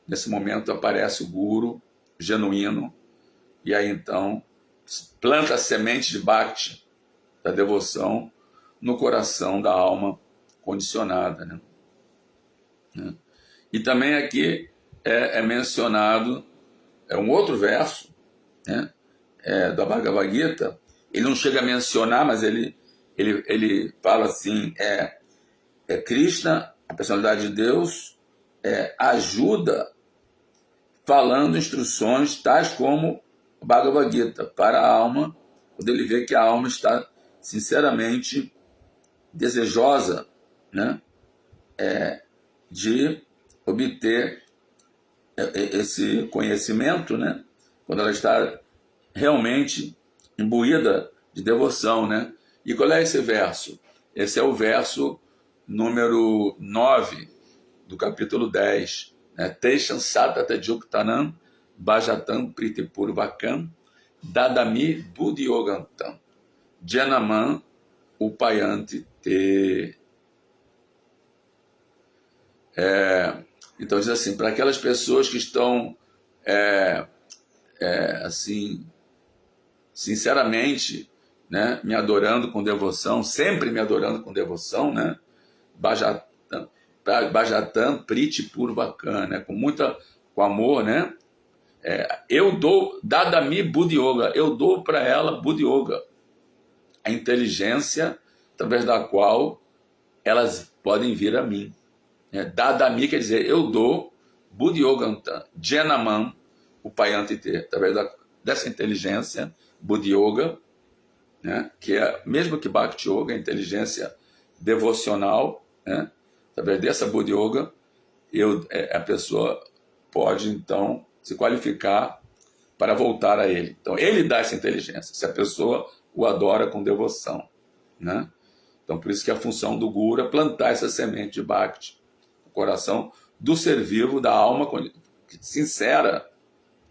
nesse momento aparece o Guru genuíno, e aí então planta a semente de Bhakti, da devoção, no coração da alma condicionada, né? E também aqui é mencionado um outro verso, né? Da Bhagavad Gita. Ele não chega a mencionar, mas ele fala assim, Krishna, a personalidade de Deus, ajuda falando instruções tais como Bhagavad Gita para a alma, quando ele vê que a alma está sinceramente desejosa, né, de obter esse conhecimento, né, quando ela está realmente imbuída de devoção, né? E qual é esse verso? Esse é o verso número 9 do capítulo 10, né? Teisham satata juktanam bhajatam pritipurvakam dadami buddhyogantam janamam upayanti te. Então diz assim, para aquelas pessoas que estão assim, sinceramente, né, me adorando com devoção, sempre me adorando com devoção, né? Bhajatam Priti Purvakan, né? Com amor, né? Eu dou, Dadami Buddha Yoga, eu dou para ela Buddha Yoga, a inteligência através da qual elas podem vir a mim. Dadami quer dizer, eu dou Buddha Yoga, Janamam, o Payantite, através dessa inteligência, Buddha Yoga, né? Que é mesmo que Bhakti Yoga, a inteligência devocional, né? Através dessa Buddha Yoga, a pessoa pode, então, se qualificar para voltar a ele. Então, ele dá essa inteligência, se a pessoa o adora com devoção, né? Então, por isso que a função do Guru é plantar essa semente de Bhakti no coração do ser vivo, da alma sincera,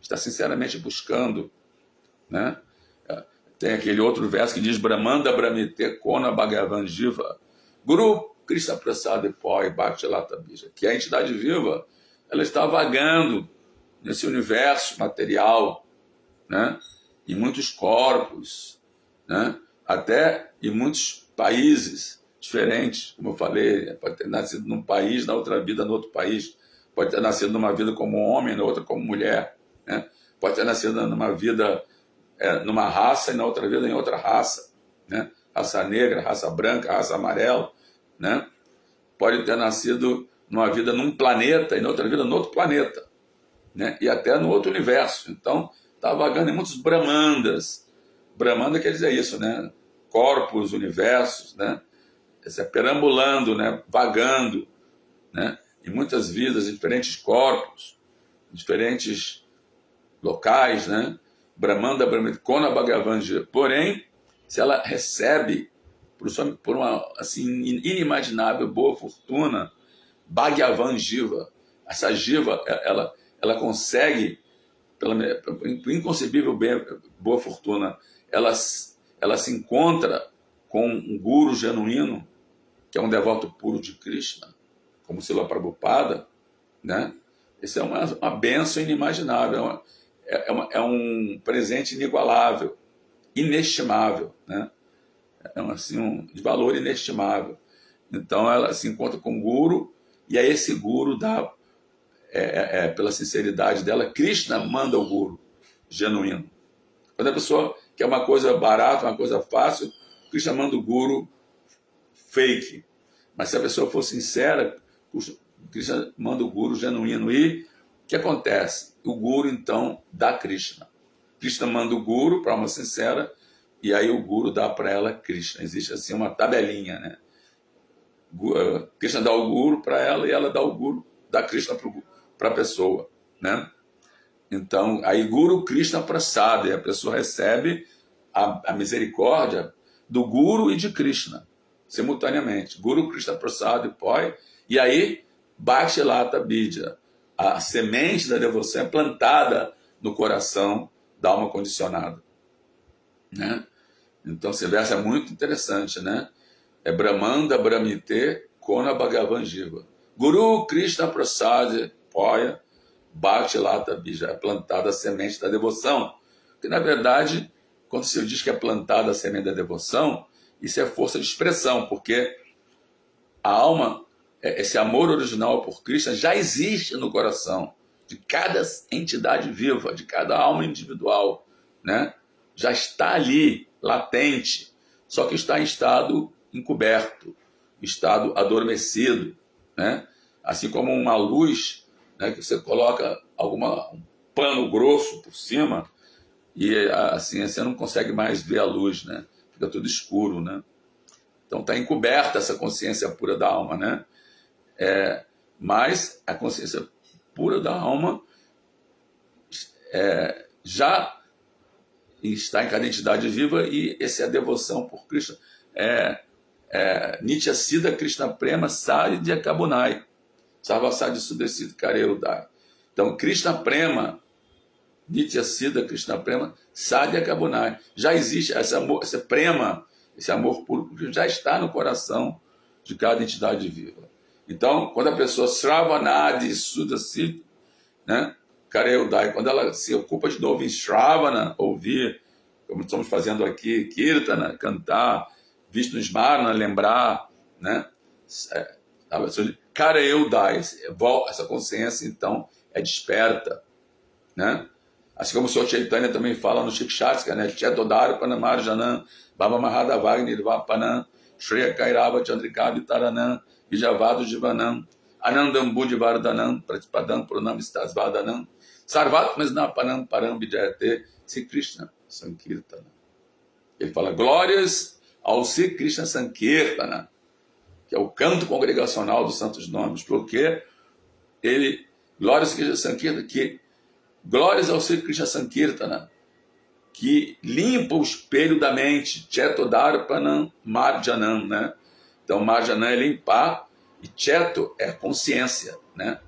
está sinceramente buscando, né? Tem aquele outro verso que diz Brahmanda Brahmite Kona Bhagavan Jiva Guru Krishna Prasad Poi Bhakti Lata Bija, que a entidade viva, ela está vagando nesse universo material, né? Em muitos corpos, né? Até em muitos países diferentes, como eu falei, pode ter nascido num país, na outra vida no outro país, pode ter nascido numa vida como homem, na outra como mulher, né? Pode ter nascido numa vida numa raça e na outra vida em outra raça, né? Raça negra, raça branca, raça amarela, né? Pode ter nascido numa vida num planeta e na outra vida no outro planeta, né? E até no outro universo. Então, está vagando em muitos Brahmandas. Brahmanda quer dizer isso, né? Corpos, universos, né? Perambulando, né? Vagando, né? Em muitas vidas, em diferentes corpos, em diferentes locais, né? Brahmanda, Brahmikona, Bhagavan. Porém, se ela recebe por uma assim, inimaginável boa fortuna, Bhagavan Jiva, essa Jiva, ela consegue, pela inconcebível boa fortuna, ela se encontra com um guru genuíno, que é um devoto puro de Krishna, como Srila Prabhupada, né? Isso é uma bênção inimaginável, é um presente inigualável, inestimável, né? Assim, de valor inestimável. Então ela se encontra com o Guru, e aí esse Guru dá, pela sinceridade dela, Krishna manda o Guru genuíno. Quando a pessoa que é uma coisa barata, uma coisa fácil, Krishna manda o guru fake. Mas se a pessoa for sincera, Krishna manda o guru genuíno. E o que acontece? O guru, então, dá Krishna. Krishna manda o guru para uma sincera, e aí o guru dá para ela Krishna. Existe assim uma tabelinha, né? Krishna dá o guru para ela e ela dá o guru, dá Krishna para a pessoa, né? Então, aí Guru Krishna Prasada, e a pessoa recebe a misericórdia do Guru e de Krishna, simultaneamente. Guru Krishna Prasada e Poi, e aí Bhakti Lata Bidya, a semente da devoção é plantada no coração da alma condicionada, né? Então, esse verso é muito interessante, né? É Brahmanda Brahmite Kona Bhagavan Jiva. Guru Krishna Prasada Poya Bhakti Lata Bija, é plantada a semente da devoção. Porque, na verdade, quando se diz que é plantada a semente da devoção, isso é força de expressão, porque a alma, esse amor original por Krishna já existe no coração de cada entidade viva, de cada alma individual, né? Já está ali, latente, só que está em estado encoberto, estado adormecido, né? Assim como uma luz, né, que você coloca um pano grosso por cima e assim você não consegue mais ver a luz, né? Fica tudo escuro, né? Então está encoberta essa consciência pura da alma, né? Mas a consciência pura da alma já está em cada entidade viva, e essa é a devoção por Krishna. Nitya Siddha Krishna Prema Sadhya Kabunai Sarvasadi Sudesita Kareudai. Então, Krishna Prema, Nitya Siddha Krishna Prema Sadhya Kabunai. Já existe esse prema, esse amor puro, já está no coração de cada entidade viva. Então, quando a pessoa Sravanadi Sudesita, né, Kareudai, quando ela se ocupa de novo em Shravana, ouvir, como estamos fazendo aqui, Kirtana, cantar, Vishnu Smarana, lembrar, né? Kareudai, essa consciência, então, é desperta, né? Assim como o Sr. Chaitanya também fala no Shikshatsika, né? Chetodharpana Marjanam, Baba Mahadavag Nirvapanam, Shreya Kairava Chandrikabhitaranam, Vijavado Jivanam, Anandam Buddhivardhanam, Pratipadam Purnam Stasvadanam, Sarvatmasnapanam Param Vijayate, Sri Krishna Sankirtana. Ele fala glórias ao Sri Krishna Sankirtana, que é o canto congregacional dos santos nomes, porque ele, glórias ao Krishna Sankirtana, glórias ao Sri Krishna Sankirtana, que limpa o espelho da mente, Chetodarpanam Marjanam, né? Então, Marjanam é limpar, e Cheto é a consciência, né?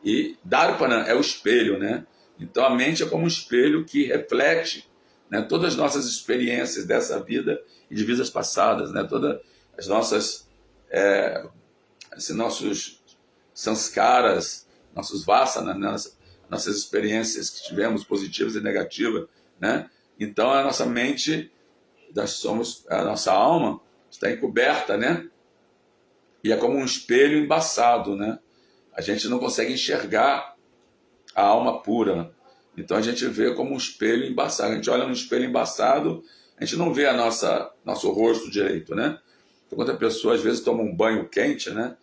E Darpanam é o espelho, né? Então, a mente é como um espelho que reflete, né, todas as nossas experiências dessa vida e de vidas passadas, né? Todas as nossas nossos sanskaras, nossos vasanas, né? Nossas experiências que tivemos, positivas e negativas, né? Então, a nossa mente, a nossa alma está encoberta, né? E é como um espelho embaçado, né? A gente não consegue enxergar a alma pura. Então, a gente vê como um espelho embaçado. A gente olha no espelho embaçado, a gente não vê nosso rosto direito, né? Então, quando a pessoa, às vezes, toma um banho quente, né?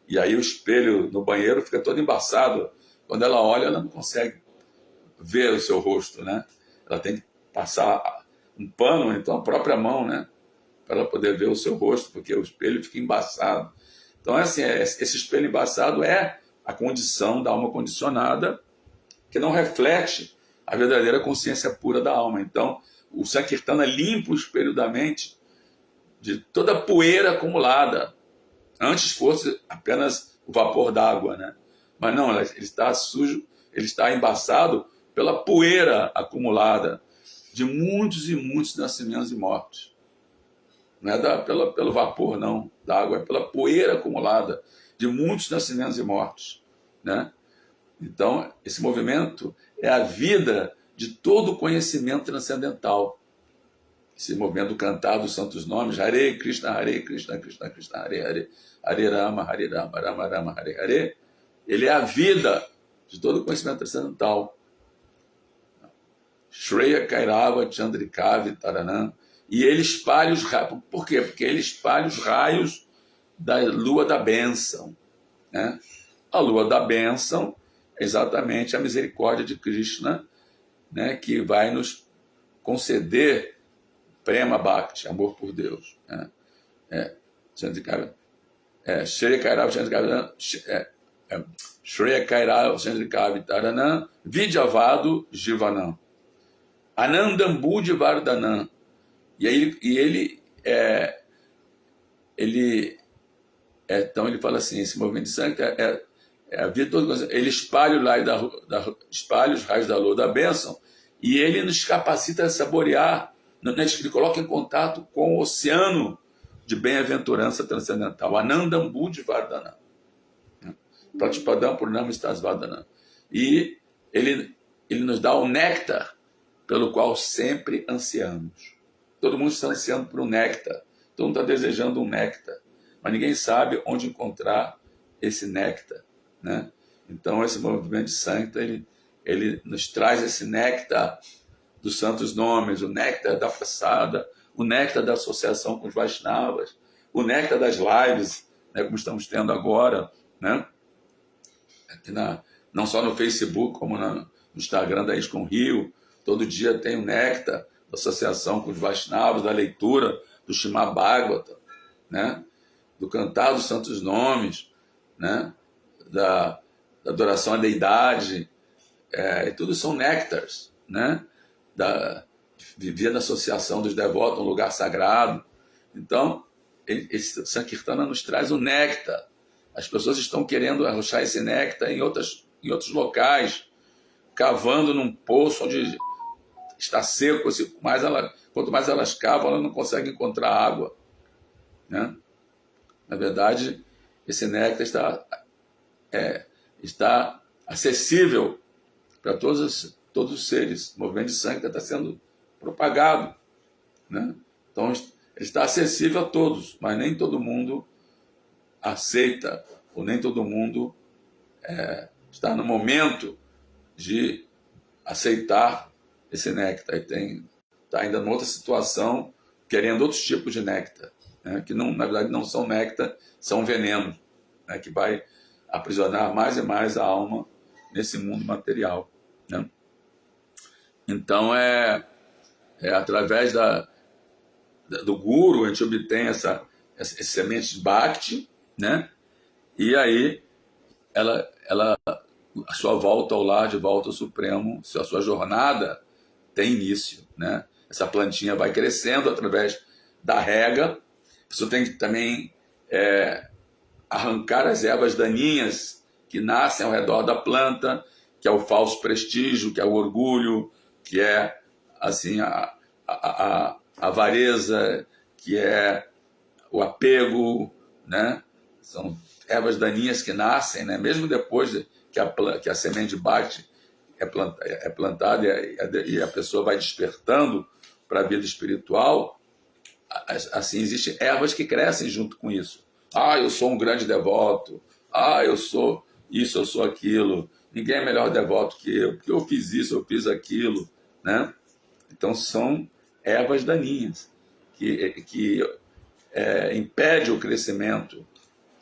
E aí o espelho no banheiro fica todo embaçado. Quando ela olha, ela não consegue ver o seu rosto, né? Ela tem que passar um pano, então a própria mão, né? Para ela poder ver o seu rosto, porque o espelho fica embaçado. Então, assim, esse espelho embaçado é a condição da alma condicionada, que não reflete a verdadeira consciência pura da alma. Então, o Sankirtana limpa o espelho da mente de toda a poeira acumulada. Antes fosse apenas o vapor d'água, né? Mas não, ele está sujo, ele está embaçado pela poeira acumulada de muitos e muitos nascimentos e mortes. Não é pelo vapor, não, da água, é pela poeira acumulada de muitos nascimentos e mortes, né? Então, esse movimento é a vida de todo conhecimento transcendental. Esse movimento cantar dos santos nomes, Hare Krishna, Krishna Krishna, Hare Hare, Hare Rama, Rama Rama, Hare Hare, ele é a vida de todo conhecimento transcendental. Shreya Kairava Chandrikavi Taranam. E ele espalha os raios. Por quê? Porque ele espalha os raios da lua da bênção, né? A lua da bênção é exatamente a misericórdia de Krishna, né? Que vai nos conceder prema bhakti, amor por Deus, né? Shreya Kairava Chandrikavi Taranam Vidyavado Jivanam Anandambu Vardhanam. E então ele fala assim, esse movimento de sangue é a vida toda. Ele espalha, espalha os raios da lua da bênção e ele nos capacita a saborear, ele coloca em contato com o oceano de bem-aventurança transcendental. Anandambu Vardhanam. Pratipadam Purnama Stasvadhanam. E ele nos dá o néctar pelo qual sempre ansiamos. Todo mundo está ansiando por um néctar. Todo mundo está desejando um néctar. Mas ninguém sabe onde encontrar esse néctar, né? Então, esse movimento de Sankta, ele nos traz esse néctar dos santos nomes, o néctar da passada, o néctar da associação com os Vaishnavas, o néctar das lives, né, como estamos tendo agora, né? Aqui não só no Facebook, como no Instagram da ISKCON Rio, todo dia tem o néctar da associação com os Vaishnavas, da leitura do Srimad Bhagavatam, né? Do cantar dos santos nomes, né? Da adoração à deidade, e tudo são néctares, né? Viver na associação dos devotos, um lugar sagrado. Então, esse Sankirtana nos traz o néctar. As pessoas estão querendo arrochar esse néctar em outros locais, cavando num poço onde está seco. Quanto mais elas cavam, elas não conseguem encontrar água, né? Na verdade, esse néctar está acessível para todos os seres. O movimento de sangue está sendo propagado, né? Então, ele está acessível a todos, mas nem todo mundo aceita, ou nem todo mundo está no momento de aceitar esse néctar. E está ainda numa outra situação, querendo outros tipos de néctar, né? Que não, na verdade não são néctar, são veneno, né? Que vai aprisionar mais e mais a alma nesse mundo material, né? Então, através do Guru, a gente obtém essa semente de Bhakti, né? E aí, a sua volta ao lar, de volta ao Supremo, a sua jornada tem início, né? Essa plantinha vai crescendo através da rega. Você tem que também arrancar as ervas daninhas que nascem ao redor da planta, que é o falso prestígio, que é o orgulho, que é assim a avareza, que é o apego, né? São ervas daninhas que nascem, né? Mesmo depois que a semente bate, é plantada e a pessoa vai despertando para a vida espiritual. Assim, existem ervas que crescem junto com isso. Eu sou um grande devoto. Eu sou isso, eu sou aquilo. Ninguém é melhor devoto que eu, porque eu fiz isso, eu fiz aquilo, né? Então, são ervas daninhas que impede o crescimento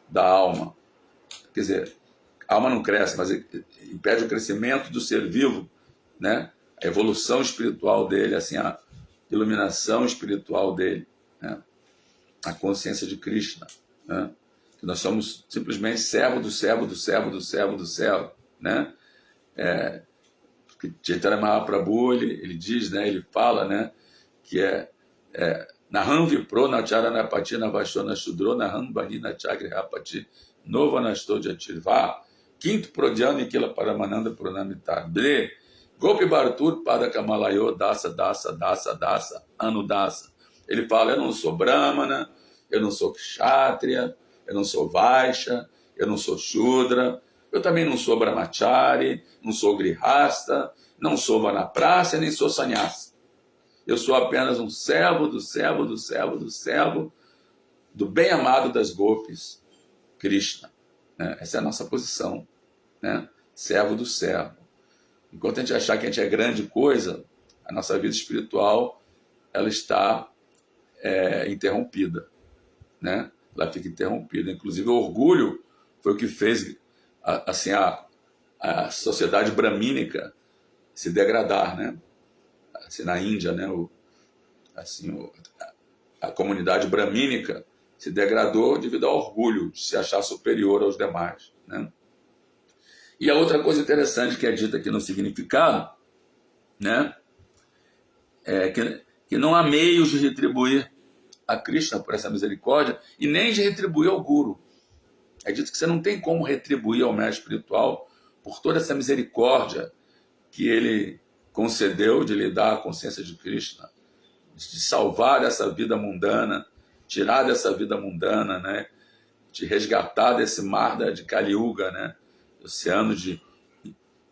da alma. Quer dizer, a alma não cresce, mas impede o crescimento do ser vivo, né? A evolução espiritual dele, assim, a iluminação espiritual dele, né? A consciência de Krishna, né? Que nós somos simplesmente servo do servo do servo do servo do servo, né? Chaitanya Mahaprabhu, ele diz, né? Ele fala, né? Que Naham Vipro Nacharana Pati Navashona Shudro Naham Banina Chagri Rapati Nova Nastojatirva Quinto Prodhyana Ikila Paramananda Pranamitabde Gopi Bhartur Pada Kamalayo Dasa Dasa Dasa Dasa Anudasa. Ele fala: eu não sou Brahmana, eu não sou Kshatriya, eu não sou Vaishya, eu não sou Shudra, eu também não sou Brahmachari, não sou Grihasta, não sou Vanaprastha, nem sou Sannyasa. Eu sou apenas um servo do servo do servo do servo do bem-amado das Gopis, Krishna, né? Essa é a nossa posição, né? Servo do servo. Enquanto a gente achar que a gente é grande coisa, a nossa vida espiritual ela está interrompida, né? Ela fica interrompida. Inclusive o orgulho foi o que fez assim, a sociedade bramínica se degradar, né? Assim, na Índia, né? A comunidade bramínica se degradou devido ao orgulho de se achar superior aos demais, né? E a outra coisa interessante que é dita aqui no significado, né? É que não há meios de retribuir a Krishna por essa misericórdia e nem de retribuir ao Guru. É dito que você não tem como retribuir ao mestre espiritual por toda essa misericórdia que ele concedeu de lhe dar a consciência de Krishna, de salvar dessa vida mundana, tirar dessa vida mundana, né? De resgatar desse mar de Kali Yuga, né? Oceano de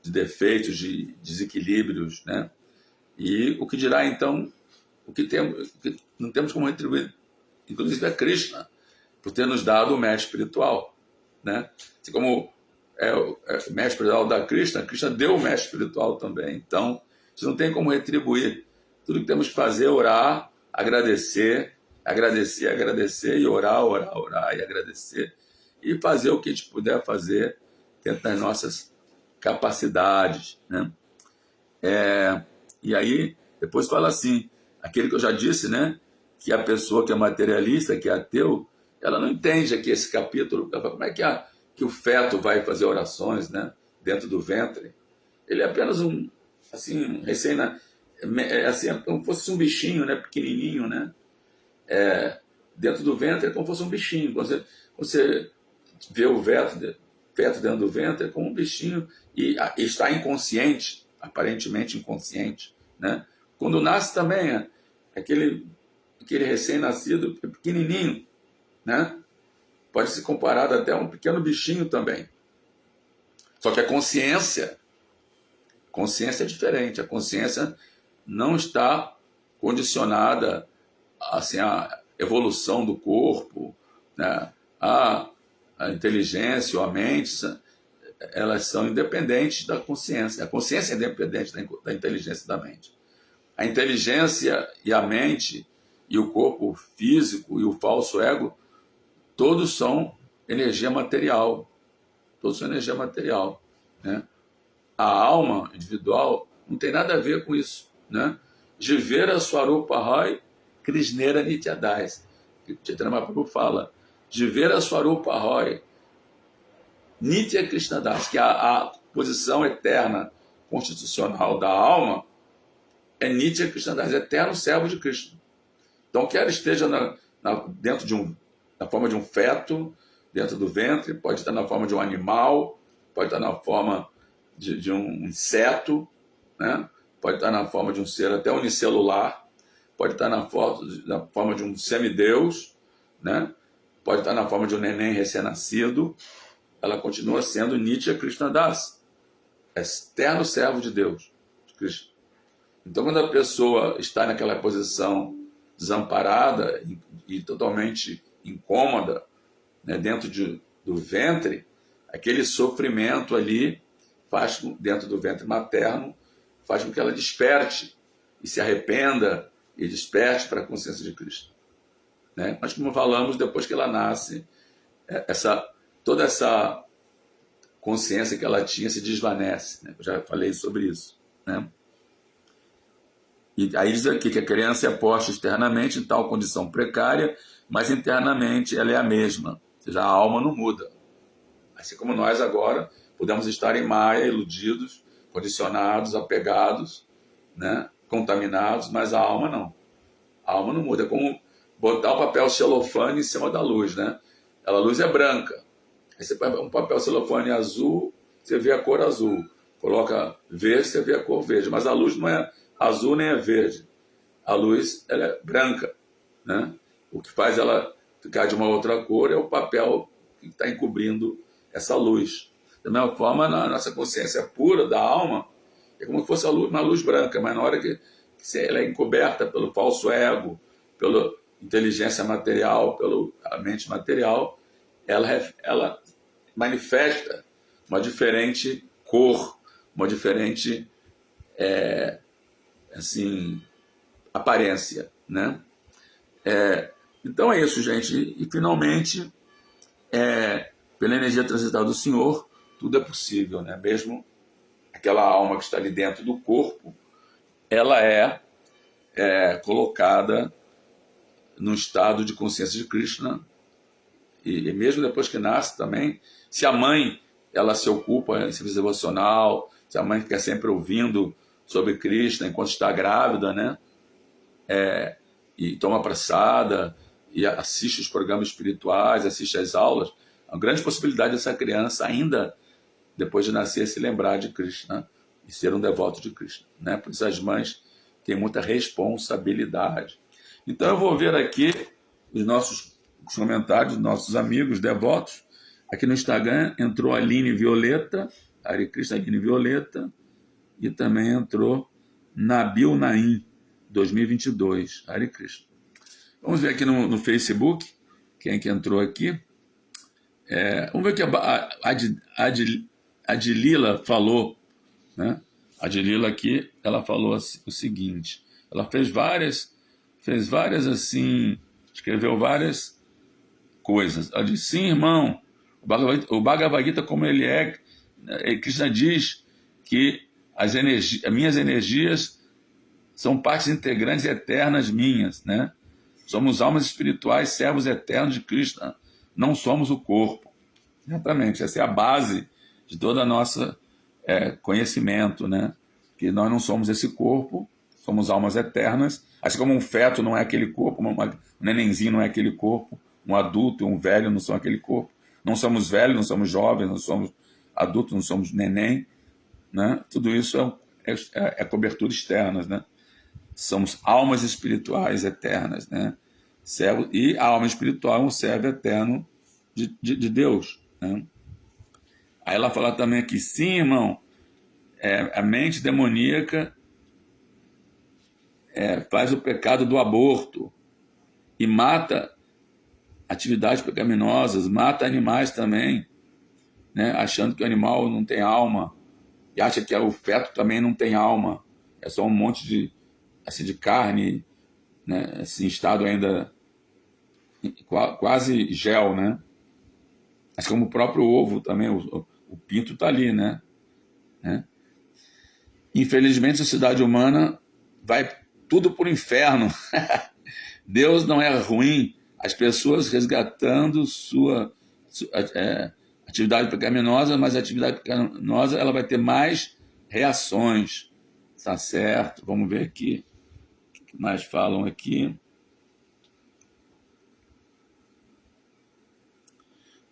defeitos, de desequilíbrios, né? E o que dirá então, o que não temos como retribuir, inclusive a Krishna, por ter nos dado o mestre espiritual, né? Assim como o mestre espiritual da Krishna, Krishna deu o mestre espiritual também. Então, a gente não tem como retribuir. Tudo que temos que fazer é orar, agradecer, e orar e agradecer. E fazer o que a gente puder fazer dentro das nossas capacidades, né? E aí, depois fala assim, aquele que eu já disse, né? Que a pessoa que é materialista, que é ateu, ela não entende aqui esse capítulo. Como é que o feto vai fazer orações, né? Dentro do ventre? Ele é apenas assim, assim, é como se fosse um bichinho, né? Pequenininho, né? Dentro do ventre é como se fosse um bichinho. Quando você vê o feto dentro do ventre, é como um bichinho e está inconsciente, aparentemente inconsciente, né? Quando nasce também, aquele recém-nascido pequenininho, né? Pode ser comparado até a um pequeno bichinho também. Só que a consciência é diferente. A consciência não está condicionada assim, à evolução do corpo, né? A inteligência ou a mente, elas são independentes da consciência. A consciência é independente da inteligência e da mente. A inteligência e a mente e o corpo físico e o falso ego, todos são energia material. Todos são energia material, né? A alma individual não tem nada a ver com isso, né? Jivera Swarupa Roy Krishnera Nityadais. Chaitanya Mahaprabhu fala. Jivera Swarupa Roy Nitya Krishnadas, que a posição eterna constitucional da alma é Nitya Krishnadas, eterno servo de Krishna. Então, quer esteja dentro na forma de um feto, dentro do ventre, pode estar na forma de um animal, pode estar na forma de um inseto, né? Pode estar na forma de um ser até unicelular, pode estar na forma de um semideus, né? Pode estar na forma de um neném recém-nascido, ela continua sendo Nitya Krishnadas, eterno servo de Deus, de Krishna. Então, quando a pessoa está naquela posição desamparada e totalmente incômoda, né, dentro do ventre, aquele sofrimento ali dentro do ventre materno, faz com que ela desperte e se arrependa e desperte para a consciência de Cristo, né? Mas, como falamos, depois que ela nasce, toda essa consciência que ela tinha se desvanece, né? Eu já falei sobre isso, né? E aí diz aqui que a criança é posta externamente em tal condição precária, mas internamente ela é a mesma, ou seja, a alma não muda. Assim como nós agora podemos estar em Maya, iludidos, condicionados, apegados, né? Contaminados, mas a alma não. A alma não muda. É como botar um papel celofane em cima da luz, né? A luz é branca. Aí você põe um papel celofane azul, você vê a cor azul. Coloca verde, você vê a cor verde. Mas a luz não é azul nem é verde. A luz ela é branca, né? O que faz ela ficar de uma outra cor é o papel que está encobrindo essa luz. Da mesma forma, na nossa consciência pura da alma, é como se fosse uma luz branca, mas na hora que ela é encoberta pelo falso ego, pela inteligência material, pela mente material, ela manifesta uma diferente cor, uma diferente assim, aparência, né? Então é isso, gente. E finalmente, pela energia transitada do Senhor, tudo é possível, né? Mesmo aquela alma que está ali dentro do corpo, ela é colocada no estado de consciência de Krishna, e mesmo depois que nasce também, se a mãe ela se ocupa em serviço devocional, se a mãe fica sempre ouvindo sobre Krishna enquanto está grávida, né? E toma prasada, e assiste os programas espirituais, assiste às aulas, a grande possibilidade dessa criança ainda, depois de nascer, se lembrar de Krishna e ser um devoto de Krishna, né? Por isso as mães têm muita responsabilidade. Então eu vou ver aqui os comentários dos nossos amigos devotos. Aqui no Instagram entrou a Aline Violeta, Hare Krishna Aline Violeta, e também entrou Nabil Naim, 2022, Hare Krishna. Vamos ver aqui no Facebook, quem é que entrou aqui. Vamos ver o que a Adilila falou, né? A Adilila aqui, ela falou o seguinte, ela fez várias assim, escreveu várias coisas. Ela disse: sim, irmão, o Bhagavad Gita, como ele Krishna diz que as minhas energias são partes integrantes e eternas minhas, né? Somos almas espirituais, servos eternos de Krishna, não somos o corpo. Exatamente, essa é a base de toda a nossa conhecimento, né? Que nós não somos esse corpo, somos almas eternas, assim como um feto não é aquele corpo, um nenenzinho não é aquele corpo, um adulto e um velho não são aquele corpo, não somos velhos, não somos jovens, não somos adultos, não somos neném, né? Tudo isso é cobertura externas, né? Somos almas espirituais eternas, né? E a alma espiritual é um servo eterno de Deus, né? Aí ela fala também aqui: sim, irmão, a mente demoníaca faz o pecado do aborto e mata atividades pecaminosas, mata animais também, né? Achando que o animal não tem alma, e acha que o feto também não tem alma, é só um monte de carne, né? Assim, estado ainda quase gel, né? Mas como o próprio ovo também, o pinto está ali, né? Infelizmente, a sociedade humana vai tudo para o inferno. Deus não é ruim, as pessoas resgatando sua atividade pecaminosa, mas a atividade pecaminosa ela vai ter mais reações. Tá certo? Vamos ver aqui o que mais falam aqui.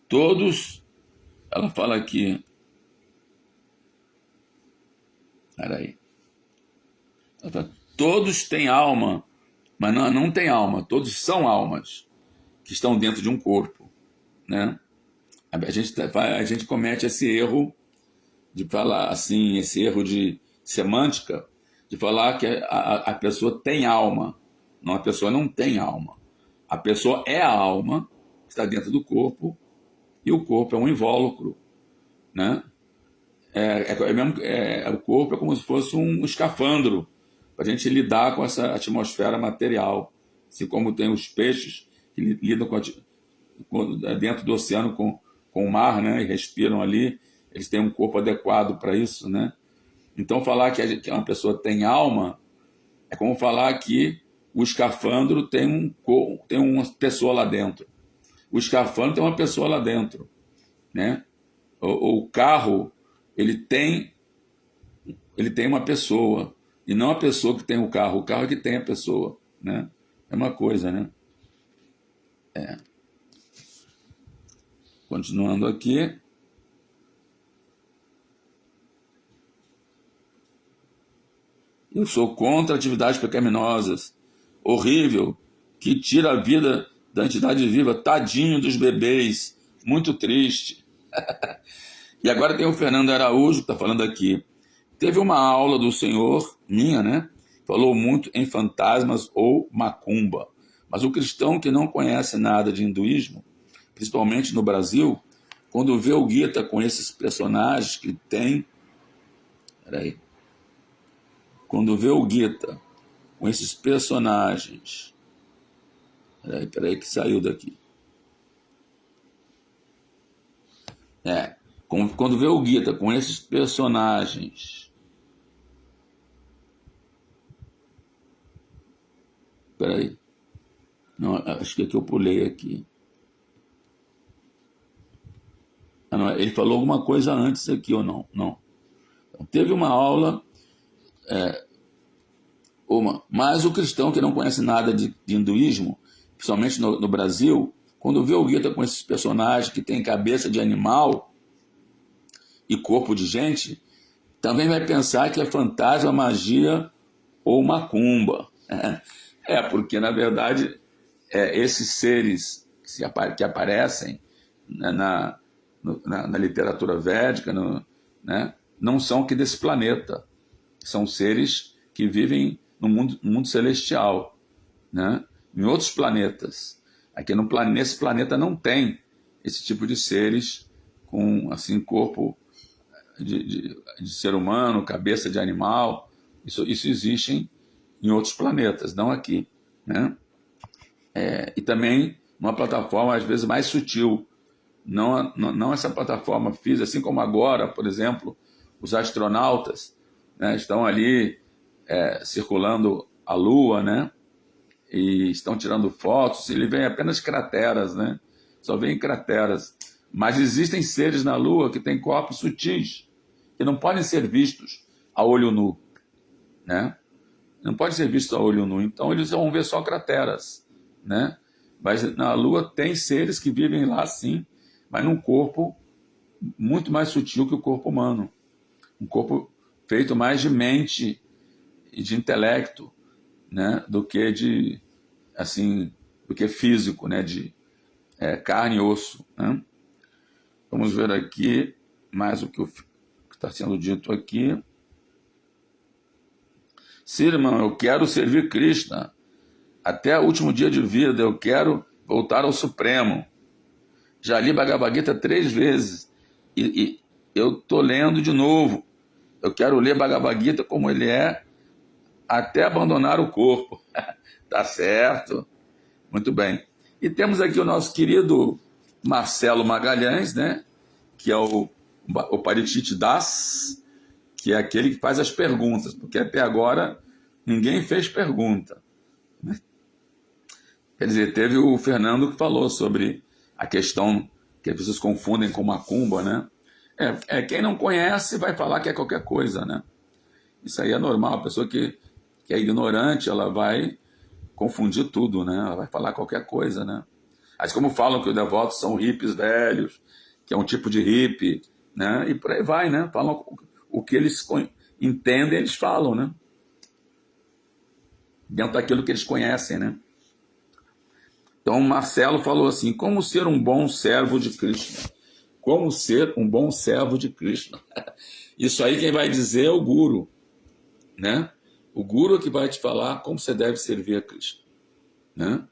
Todos, ela fala aqui, peraí, todos têm alma, mas não tem alma, todos são almas que estão dentro de um corpo, né? A gente comete esse erro de falar assim, esse erro de semântica, de falar que a pessoa tem alma. Não, a pessoa não tem alma. A pessoa é a alma que está dentro do corpo, e o corpo é um invólucro, né? O corpo é como se fosse um escafandro para a gente lidar com essa atmosfera material, assim como tem os peixes que lidam dentro do oceano com o mar, né? E respiram ali, eles têm um corpo adequado para isso, né? Então falar que uma pessoa tem alma é como falar que o escafandro tem uma pessoa lá dentro. O escafandro tem uma pessoa lá dentro, né? O carro, ele tem uma pessoa, e não a pessoa que tem o carro é que tem a pessoa, né? É uma coisa, né? Continuando aqui. Eu sou contra atividades pecaminosas. Horrível, que tira a vida da entidade viva. Tadinho dos bebês. Muito triste. E agora tem o Fernando Araújo, que está falando aqui. Teve uma aula do senhor, minha, né? Falou muito em fantasmas ou macumba. Mas o cristão que não conhece nada de hinduísmo, principalmente no Brasil, quando vê o Gita com esses personagens que tem... Peraí. quando vê o Gita com esses personagens... Peraí que saiu daqui. Quando vê o Gita com esses personagens... Peraí. Não, acho que eu pulei aqui. Não, ele falou alguma coisa antes aqui ou não? Não. Então, teve uma aula... Mas o cristão que não conhece nada de hinduísmo, principalmente no Brasil, quando vê o Gita com esses personagens que tem cabeça de animal e corpo de gente, também vai pensar que é fantasma, magia ou macumba. Porque, na verdade, esses seres que aparecem, né, na literatura védica, né, não são aqui desse planeta. São seres que vivem no mundo celestial, né, em outros planetas. Aqui nesse planeta não tem esse tipo de seres com assim, corpo de ser humano, cabeça de animal. Isso existe em outros planetas, não aqui, né? E também uma plataforma às vezes mais sutil, não essa plataforma física, assim como agora, por exemplo, os astronautas, né, estão ali circulando a Lua, né, e estão tirando fotos, ele vê apenas crateras, né, só vê crateras, mas existem seres na Lua que têm corpos sutis, que não podem ser vistos a olho nu, né, não podem ser vistos a olho nu, então eles vão ver só crateras, né, mas na Lua tem seres que vivem lá sim, mas num corpo muito mais sutil que o corpo humano, um corpo feito mais de mente e de intelecto, né, do que físico, né, de carne e osso, né? Vamos ver aqui mais o que está sendo dito aqui. Sim, irmão, eu quero servir Krishna até o último dia de vida, eu quero voltar ao Supremo. Já li Bhagavad Gita 3 vezes e eu estou lendo de novo. Eu quero ler Bhagavad Gita como ele é até abandonar o corpo. Tá certo? Muito bem. E temos aqui o nosso querido Marcelo Magalhães, né? Que é o Parikshit Das, que é aquele que faz as perguntas, porque até agora ninguém fez pergunta. Quer dizer, teve o Fernando que falou sobre a questão que as pessoas confundem com macumba, né? Quem não conhece vai falar que é qualquer coisa, né? Isso aí é normal. A pessoa que é ignorante, ela vai confundir tudo, né? Ela vai falar qualquer coisa, né? Mas como falam que os devotos são hippies velhos, que é um tipo de hippie, né? E por aí vai, né? Falam o que eles entendem, eles falam, né? Dentro daquilo que eles conhecem, né? Então, Marcelo falou assim, como ser um bom servo de Krishna? Como ser um bom servo de Krishna? Isso aí quem vai dizer é o Guru, né? O Guru é que vai te falar como você deve servir a Krishna, né?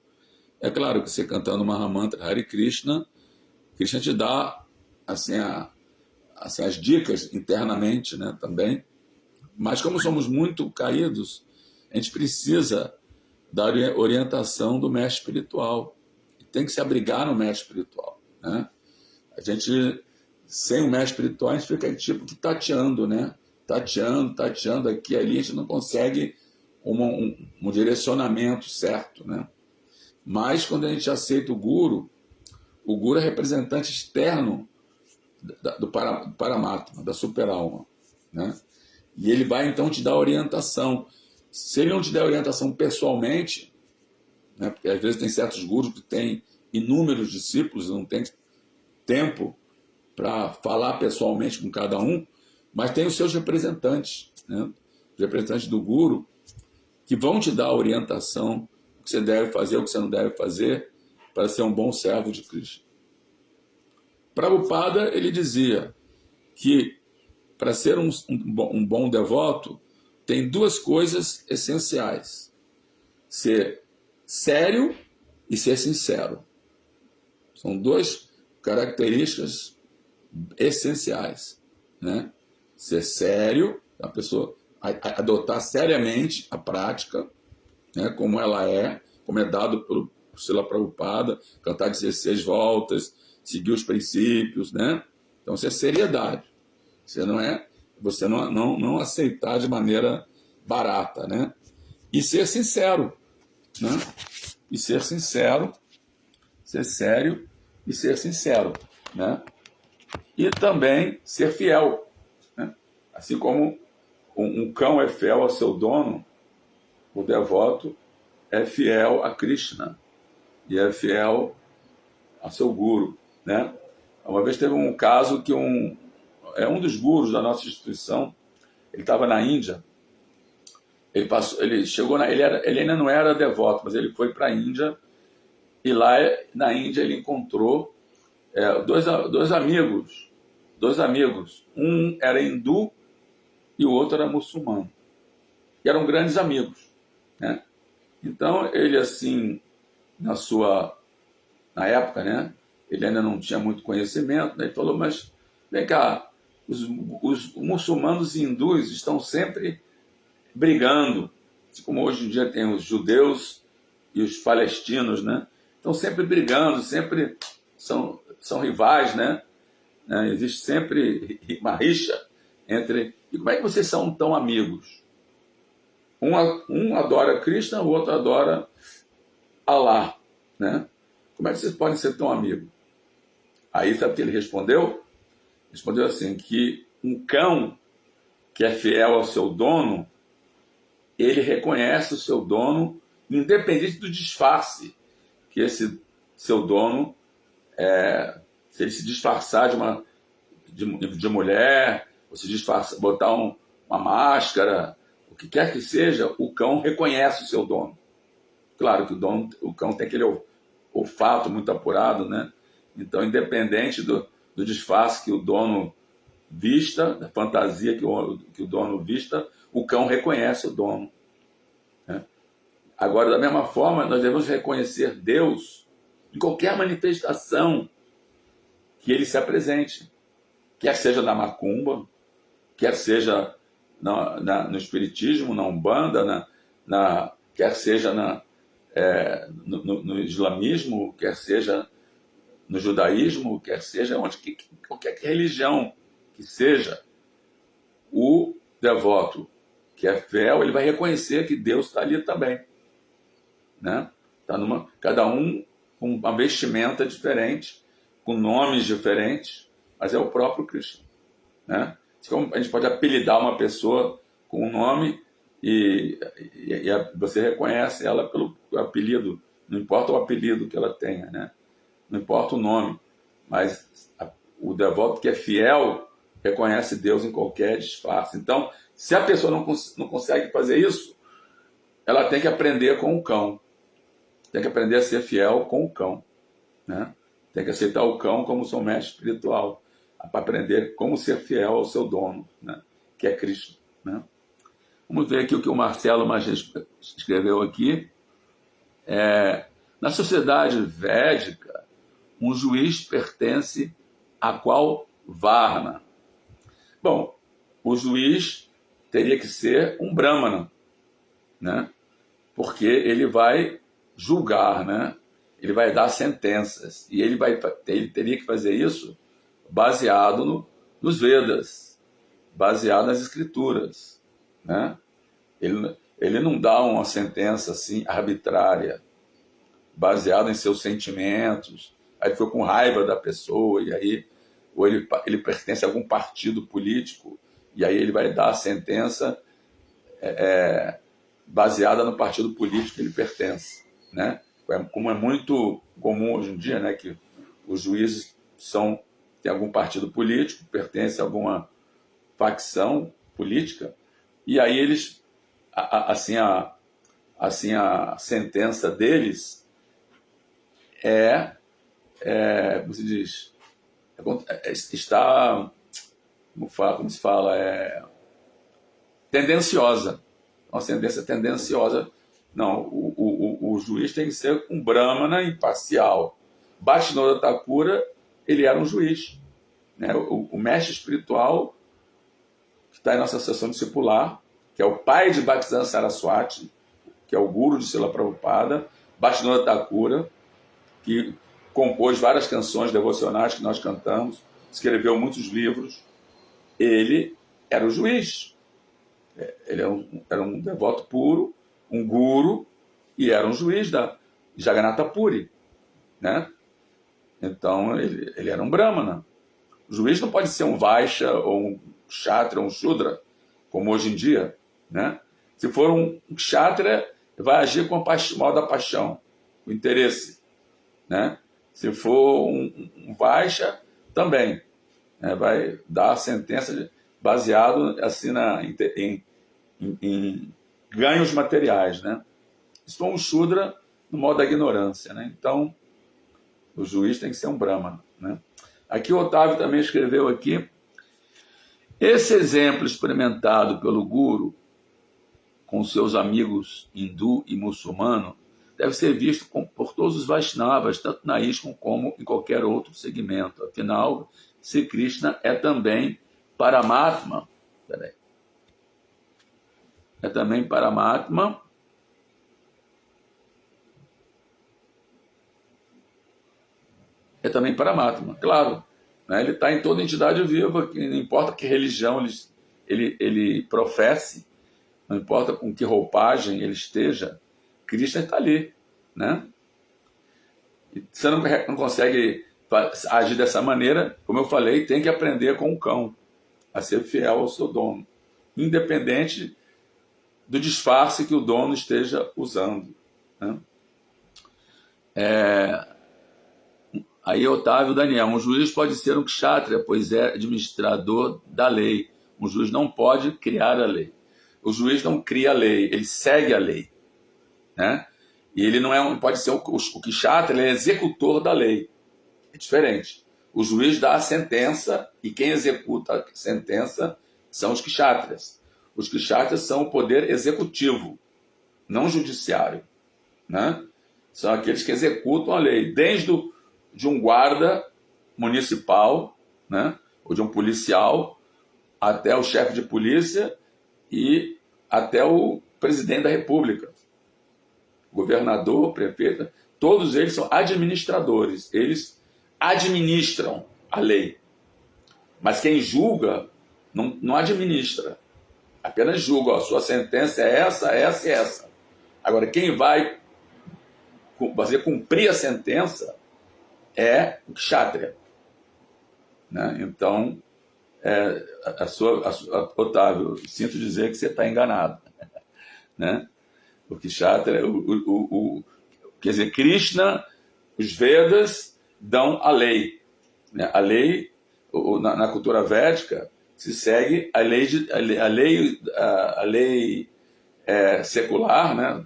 É claro que você cantando Mahamantra Hare Krishna, Krishna te dá assim, as dicas internamente, né, também. Mas como somos muito caídos, a gente precisa da orientação do mestre espiritual. Tem que se abrigar no mestre espiritual, né? A gente, sem o mestre espiritual, a gente fica tipo que tateando, né? Tateando aqui e ali, a gente não consegue um direcionamento certo, né? Mas quando a gente aceita o Guru é representante externo do Paramatma, da super-alma, né? E ele vai então te dar orientação. Se ele não te der orientação pessoalmente, né? Porque às vezes tem certos gurus que têm inúmeros discípulos, não tem tempo para falar pessoalmente com cada um, mas tem os seus representantes, né? Os representantes do Guru, que vão te dar a orientação, o que você deve fazer, o que você não deve fazer, para ser um bom servo de Krishna. Prabhupada, ele dizia que para ser um bom devoto, tem 2 coisas essenciais: ser sério e ser sincero. São 2 características essenciais, né? Ser sério, a pessoa adotar seriamente a prática, né, como ela é, como é dado pelo Srila Prabhupada, cantar 16 voltas, seguir os princípios, né? Então isso é seriedade. Você não aceitar de maneira barata, né? E ser sincero, né? E ser sincero, ser sério e ser sincero, né? E também ser fiel, né? Assim como um cão é fiel ao seu dono, o devoto é fiel a Krishna e é fiel ao seu guru, né? Uma vez teve um caso que um dos gurus da nossa instituição, ele estava na Índia, ele chegou ele ainda não era devoto, mas ele foi para a Índia e lá na Índia ele encontrou dois amigos, um era hindu e o outro era muçulmano, e eram grandes amigos, né? Então ele assim na época, né? Ele ainda não tinha muito conhecimento, né? Ele falou, mas vem cá, os muçulmanos e hindus estão sempre brigando, assim como hoje em dia tem os judeus e os palestinos, né? Estão sempre brigando, sempre são rivais, né? Existe sempre uma rixa entre... E como é que vocês são tão amigos? Um adora Krishna, o outro adora Allah, né? Como é que vocês podem ser tão amigos? Aí sabe o que ele respondeu? Respondeu assim, que um cão que é fiel ao seu dono, ele reconhece o seu dono, independente do disfarce que esse seu dono, se ele se disfarçar de mulher, ou se disfarçar, botar uma máscara, o que quer que seja, o cão reconhece o seu dono. Claro que o cão tem aquele olfato muito apurado, né? Então, independente do disfarce que o dono vista, da fantasia que o dono vista, o cão reconhece o dono, né? Agora, da mesma forma, nós devemos reconhecer Deus em qualquer manifestação que ele se apresente, quer seja na macumba, quer seja no espiritismo, na umbanda, quer seja no islamismo, quer seja no judaísmo, quer seja qualquer religião que seja, o devoto que é fiel, ele vai reconhecer que Deus está ali também, né? Cada um com uma vestimenta diferente, com nomes diferentes, mas é o próprio Krishna, né? Como a gente pode apelidar uma pessoa com um nome e você reconhece ela pelo apelido, não importa o apelido que ela tenha, né? Não importa o nome, mas o devoto que é fiel reconhece Deus em qualquer disfarce. Então, se a pessoa não consegue fazer isso, ela tem que aprender com o cão, tem que aprender a ser fiel com o cão, né? Tem que aceitar o cão como seu mestre espiritual, para aprender como ser fiel ao seu dono, né? Que é Cristo, né? Vamos ver aqui o que o Marcelo Magés escreveu aqui. Na sociedade védica, um juiz pertence a qual varna? Bom, o juiz teria que ser um brahmana, né? Porque ele vai julgar, né? Ele vai dar sentenças, e ele teria que fazer isso baseado nos Vedas, baseado nas escrituras, né? Ele não dá uma sentença assim arbitrária, baseada em seus sentimentos, aí ficou com raiva da pessoa, e aí ou ele pertence a algum partido político, e aí ele vai dar a sentença baseada no partido político que ele pertence, né? Como é muito comum hoje em dia, né, que os juízes têm algum partido político, pertencem a alguma facção política, e aí eles, assim a sentença deles como se diz, está, como se fala, tendenciosa, uma sentença tendenciosa. Não, o juiz tem que ser um brahmana imparcial. Bhatinoda Thakura, ele era um juiz, né? O mestre espiritual que está em nossa sessão discipular, que é o pai de Bhaktisiddhanta Saraswati, que é o guru de Srila Prabhupada, Bhaktivinoda Thakura, que compôs várias canções devocionais que nós cantamos, escreveu muitos livros. Ele era o juiz. Ele era um devoto puro, um guru, e era um juiz da Jagannatha Puri, né? Então, ele era um brahmana. O juiz não pode ser um Vaishya, ou um Kshatriya, ou um Shudra, como hoje em dia, né? Se for um Kshatriya, vai agir com o mal da paixão, o interesse, né? Se for um Vaishya, também, né? Vai dar a sentença baseado assim em ganhos materiais, né? Se for um Shudra, no modo da ignorância, né? Então, o juiz tem que ser um brahmana, né? Aqui o Otávio também escreveu aqui: esse exemplo experimentado pelo Guru com seus amigos hindu e muçulmano deve ser visto por todos os Vaishnavas, tanto na ISKCON como em qualquer outro segmento. Afinal, Sri Krishna é também Paramatma. É também Paramatma. É também Paramatma, claro. Né? Ele está em toda entidade viva, não importa que religião ele professe, não importa com que roupagem ele esteja, Krishna está ali, né? E você não consegue agir dessa maneira, como eu falei, tem que aprender com o cão, a ser fiel ao seu dono, independente do disfarce que o dono esteja usando, né? Aí, Otávio Daniel: um juiz pode ser um kshatriya, pois é administrador da lei. Um juiz não pode criar a lei. O juiz não cria a lei, ele segue a lei, né? E ele não pode ser o kshatriya, ele é executor da lei. É diferente. O juiz dá a sentença e quem executa a sentença são os kshatriyas. Os kshatriyas são o poder executivo, não judiciário, né? São aqueles que executam a lei, desde de um guarda municipal, né, ou de um policial, até o chefe de polícia e até o presidente da república, governador, prefeito, todos eles são administradores, eles administram a lei. Mas quem julga não administra, apenas julga: ó, sua sentença é essa, essa e essa. Agora, quem vai fazer cumprir a sentença é o kshatriya, né? Então, Otávio, sinto dizer que você está enganado, né? O kshatriya, quer dizer, Krishna, os Vedas dão a lei, né? A lei, na cultura védica, se segue a lei secular, né,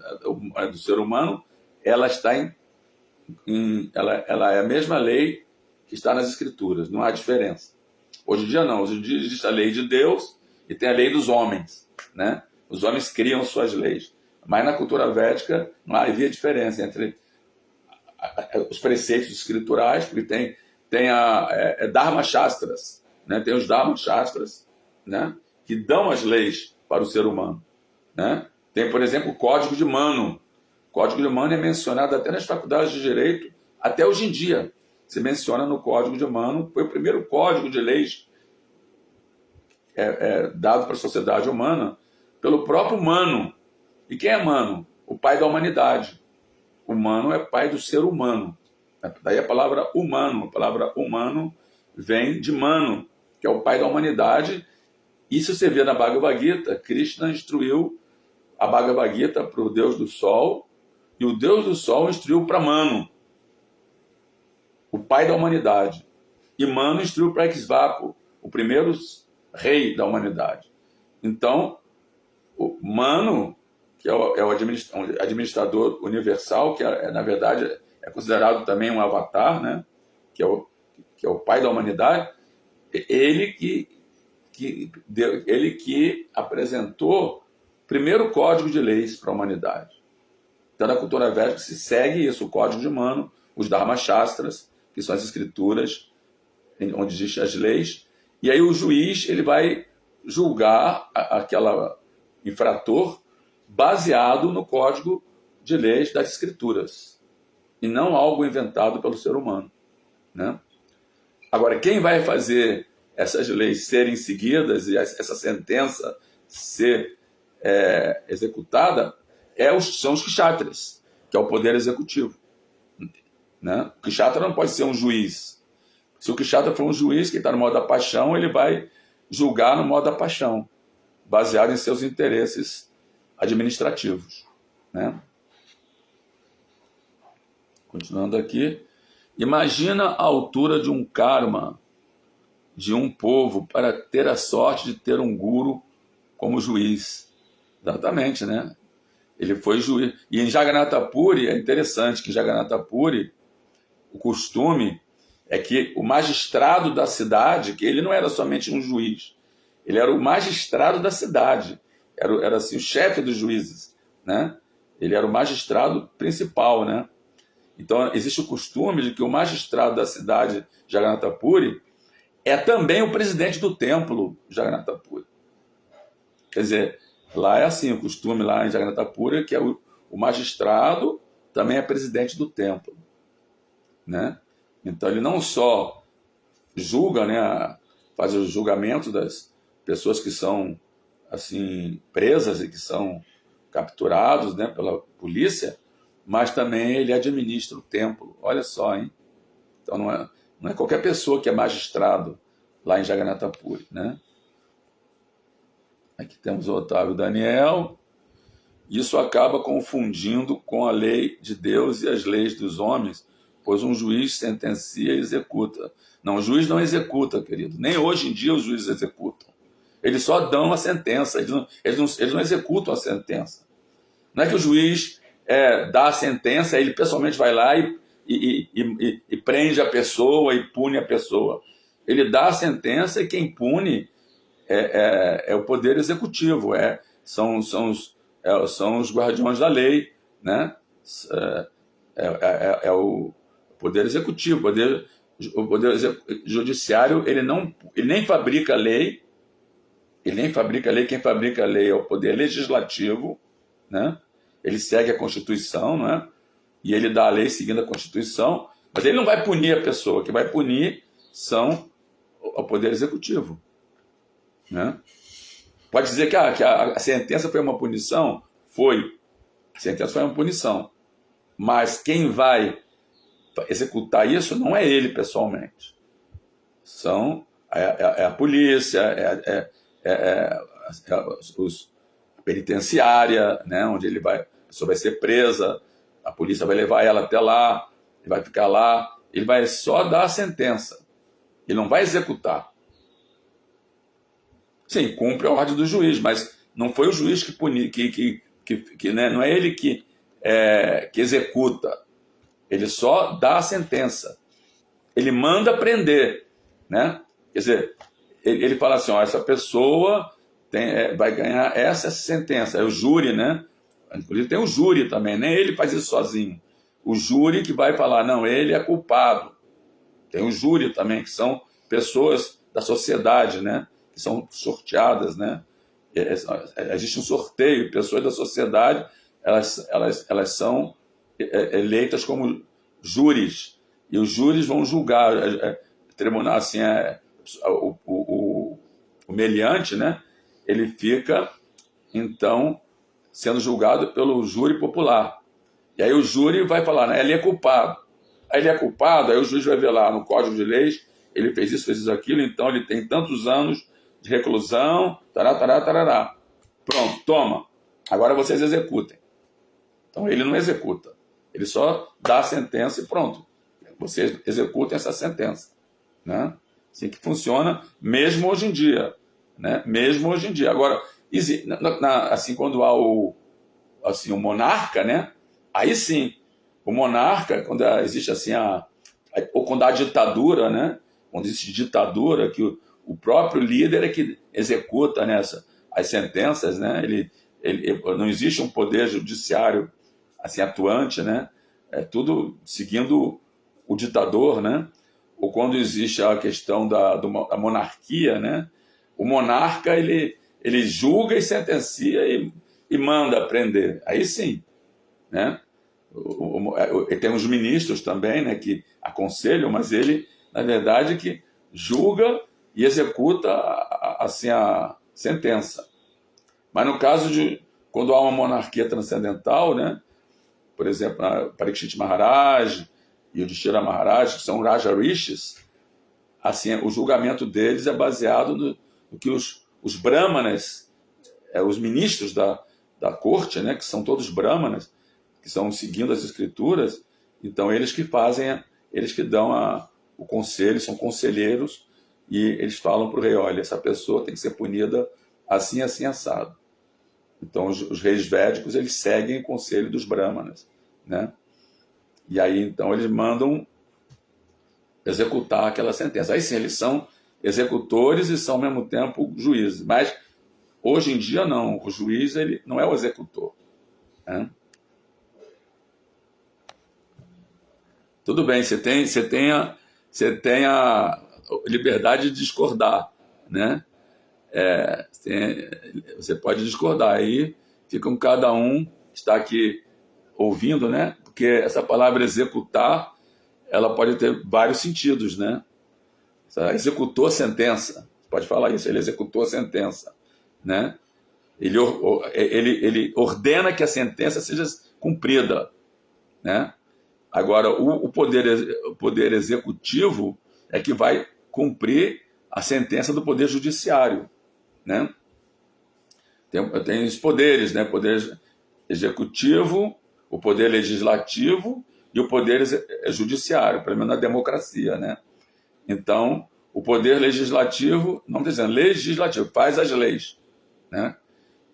do ser humano. Ela está ela é a mesma lei que está nas Escrituras, não há diferença. Hoje em dia não, hoje em dia existe a lei de Deus e tem a lei dos homens, né? Os homens criam suas leis, mas na cultura védica não havia diferença entre os preceitos escriturais, porque tem Dharma Shastras, né? Tem os Dharma Shastras, né, que dão as leis para o ser humano, né? Tem, por exemplo, o Código de Manu. O Código de Manu é mencionado até nas faculdades de Direito, até hoje em dia. Se menciona no Código de Manu, foi o primeiro código de leis dado para a sociedade humana pelo próprio Manu. E quem é Manu? O pai da humanidade. O Manu é pai do ser humano. Daí a palavra humano. A palavra humano vem de Manu, que é o pai da humanidade. Isso você vê na Bhagavad Gita. Krishna instruiu a Bhagavad Gita para o Deus do Sol, e o Deus do Sol instruiu para Manu, o pai da humanidade. E Manu instruiu para Ikshvaku, o primeiro rei da humanidade. Então, o Manu, que é o administrador universal, que na verdade é considerado também um avatar, né, que é o pai da humanidade, ele que apresentou o primeiro código de leis para a humanidade. Então, na cultura védica se segue isso, o Código de Manu, os Dharma Shastras, que são as escrituras onde existem as leis, e aí o juiz ele vai julgar infrator baseado no código de leis das escrituras e não algo inventado pelo ser humano, né? Agora, quem vai fazer essas leis serem seguidas e essa sentença ser executada são os kshatras, que é o poder executivo, né? O kshatra não pode ser um juiz. Se o kshatra for um juiz que está no modo da paixão, ele vai julgar no modo da paixão, baseado em seus interesses administrativos, né? Continuando aqui. Imagina a altura de um karma de um povo para ter a sorte de ter um guru como juiz. Exatamente, né? Ele foi juiz. E em Jagannatha Puri, é interessante que em Jagannatha Puri, o costume é que o magistrado da cidade, que ele não era somente um juiz, ele era o magistrado da cidade, era assim, o chefe dos juízes, né? Ele era o magistrado principal, né? Então, existe o costume de que o magistrado da cidade de Jagannatha Puri é também o presidente do templo de Jagannatha Puri. Quer dizer, lá é assim, o costume lá em Jagannatha Puri, que é o magistrado também é presidente do templo, né? Então, ele não só julga, né, faz o julgamento das pessoas que são assim presas e que são capturados, né, pela polícia, mas também ele administra o templo. Olha só, hein? Então não é qualquer pessoa que é magistrado lá em Jagannatha Puri, né? Aqui temos o Otávio Daniel. Isso acaba confundindo com a lei de Deus e as leis dos homens, pois um juiz sentencia e executa. Não, o juiz não executa, querido. Nem hoje em dia os juízes executam. Eles só dão a sentença, eles não executam a sentença. Não é que o juiz dá a sentença, ele pessoalmente vai lá e prende a pessoa e pune a pessoa. Ele dá a sentença e quem pune é o poder executivo, são os guardiões da lei, né? É o poder executivo, o poder judiciário, ele nem fabrica lei, quem fabrica a lei é o poder legislativo, né? Ele segue a Constituição, né? E ele dá a lei seguindo a Constituição, mas ele não vai punir a pessoa, que vai punir são o poder executivo, né? Pode dizer que a sentença foi uma punição? Foi. A sentença foi uma punição. Mas quem vai executar isso não é ele pessoalmente. É a polícia, a penitenciária, né, onde a pessoa vai ser presa, a polícia vai levar ela até lá, ele vai ficar lá, ele vai só dar a sentença, ele não vai executar. Sim, cumpre a ordem do juiz, mas não foi o juiz que puniu, né, não é ele que executa, ele só dá a sentença, ele manda prender, né? Quer dizer, ele fala assim, ó, essa pessoa vai ganhar essa sentença. É o júri, né? Inclusive tem o júri também, nem ele faz isso sozinho. O júri que vai falar, não, ele é culpado. Tem o júri também, que são pessoas da sociedade, né? Que são sorteadas, né? Existe um sorteio, pessoas da sociedade, elas são eleitas como júris, e os júris vão julgar, tribunal, assim, o meliante, né? Ele fica, então, sendo julgado pelo júri popular. E aí o júri vai falar, né, ele é culpado. Aí ele é culpado, aí o juiz vai ver lá no Código de Leis, ele fez isso, aquilo, então ele tem tantos anos de reclusão, tarará. Pronto, toma. Agora vocês executem. Então ele não executa. Ele só dá a sentença e pronto. Vocês executem essa sentença, né? Assim que funciona, mesmo hoje em dia, né? Mesmo hoje em dia. Agora, assim, quando há o monarca, né? Aí sim, o monarca, quando existe assim ou quando há ditadura, né? Quando existe ditadura, que o próprio líder é que executa, né, as sentenças, né? Não existe um poder judiciário assim atuante, né? É tudo seguindo o ditador, né? Ou quando existe a questão da monarquia, né? O monarca, ele ele julga e sentencia e manda prender. Aí sim, né? Tem os ministros também, né, que aconselham, mas ele, na verdade, que julga e executa assim a sentença. Mas no caso de quando há uma monarquia transcendental, né, por exemplo, a Parikshit Maharaj e o Yudhishthira Maharaj, que são Raja Rishis, assim, o julgamento deles é baseado no que os brahmanas, os ministros da corte, né, que são todos brahmanas, que estão seguindo as escrituras, então eles que fazem, eles que dão o conselho, são conselheiros, e eles falam para o rei, olha, essa pessoa tem que ser punida assim, assim, assado. Então os reis védicos, eles seguem o conselho dos brahmanas, né? E aí então eles mandam executar aquela sentença. Aí sim, eles são executores e são ao mesmo tempo juízes, mas hoje em dia não, o juiz ele não é o executor, né? Tudo bem, você tem a liberdade de discordar, né? Você pode discordar, aí fica cada um está aqui ouvindo, né? Porque essa palavra executar, ela pode ter vários sentidos, né? Executou a sentença, pode falar isso, ele executou a sentença, né? Ele ordena que a sentença seja cumprida, né? Agora, o poder executivo é que vai cumprir a sentença do poder judiciário, né? Tem os poderes, né? Poder executivo, o poder legislativo e o poder judiciário, pelo menos na democracia, né? Então, o poder legislativo, não estou dizendo legislativo, faz as leis, né?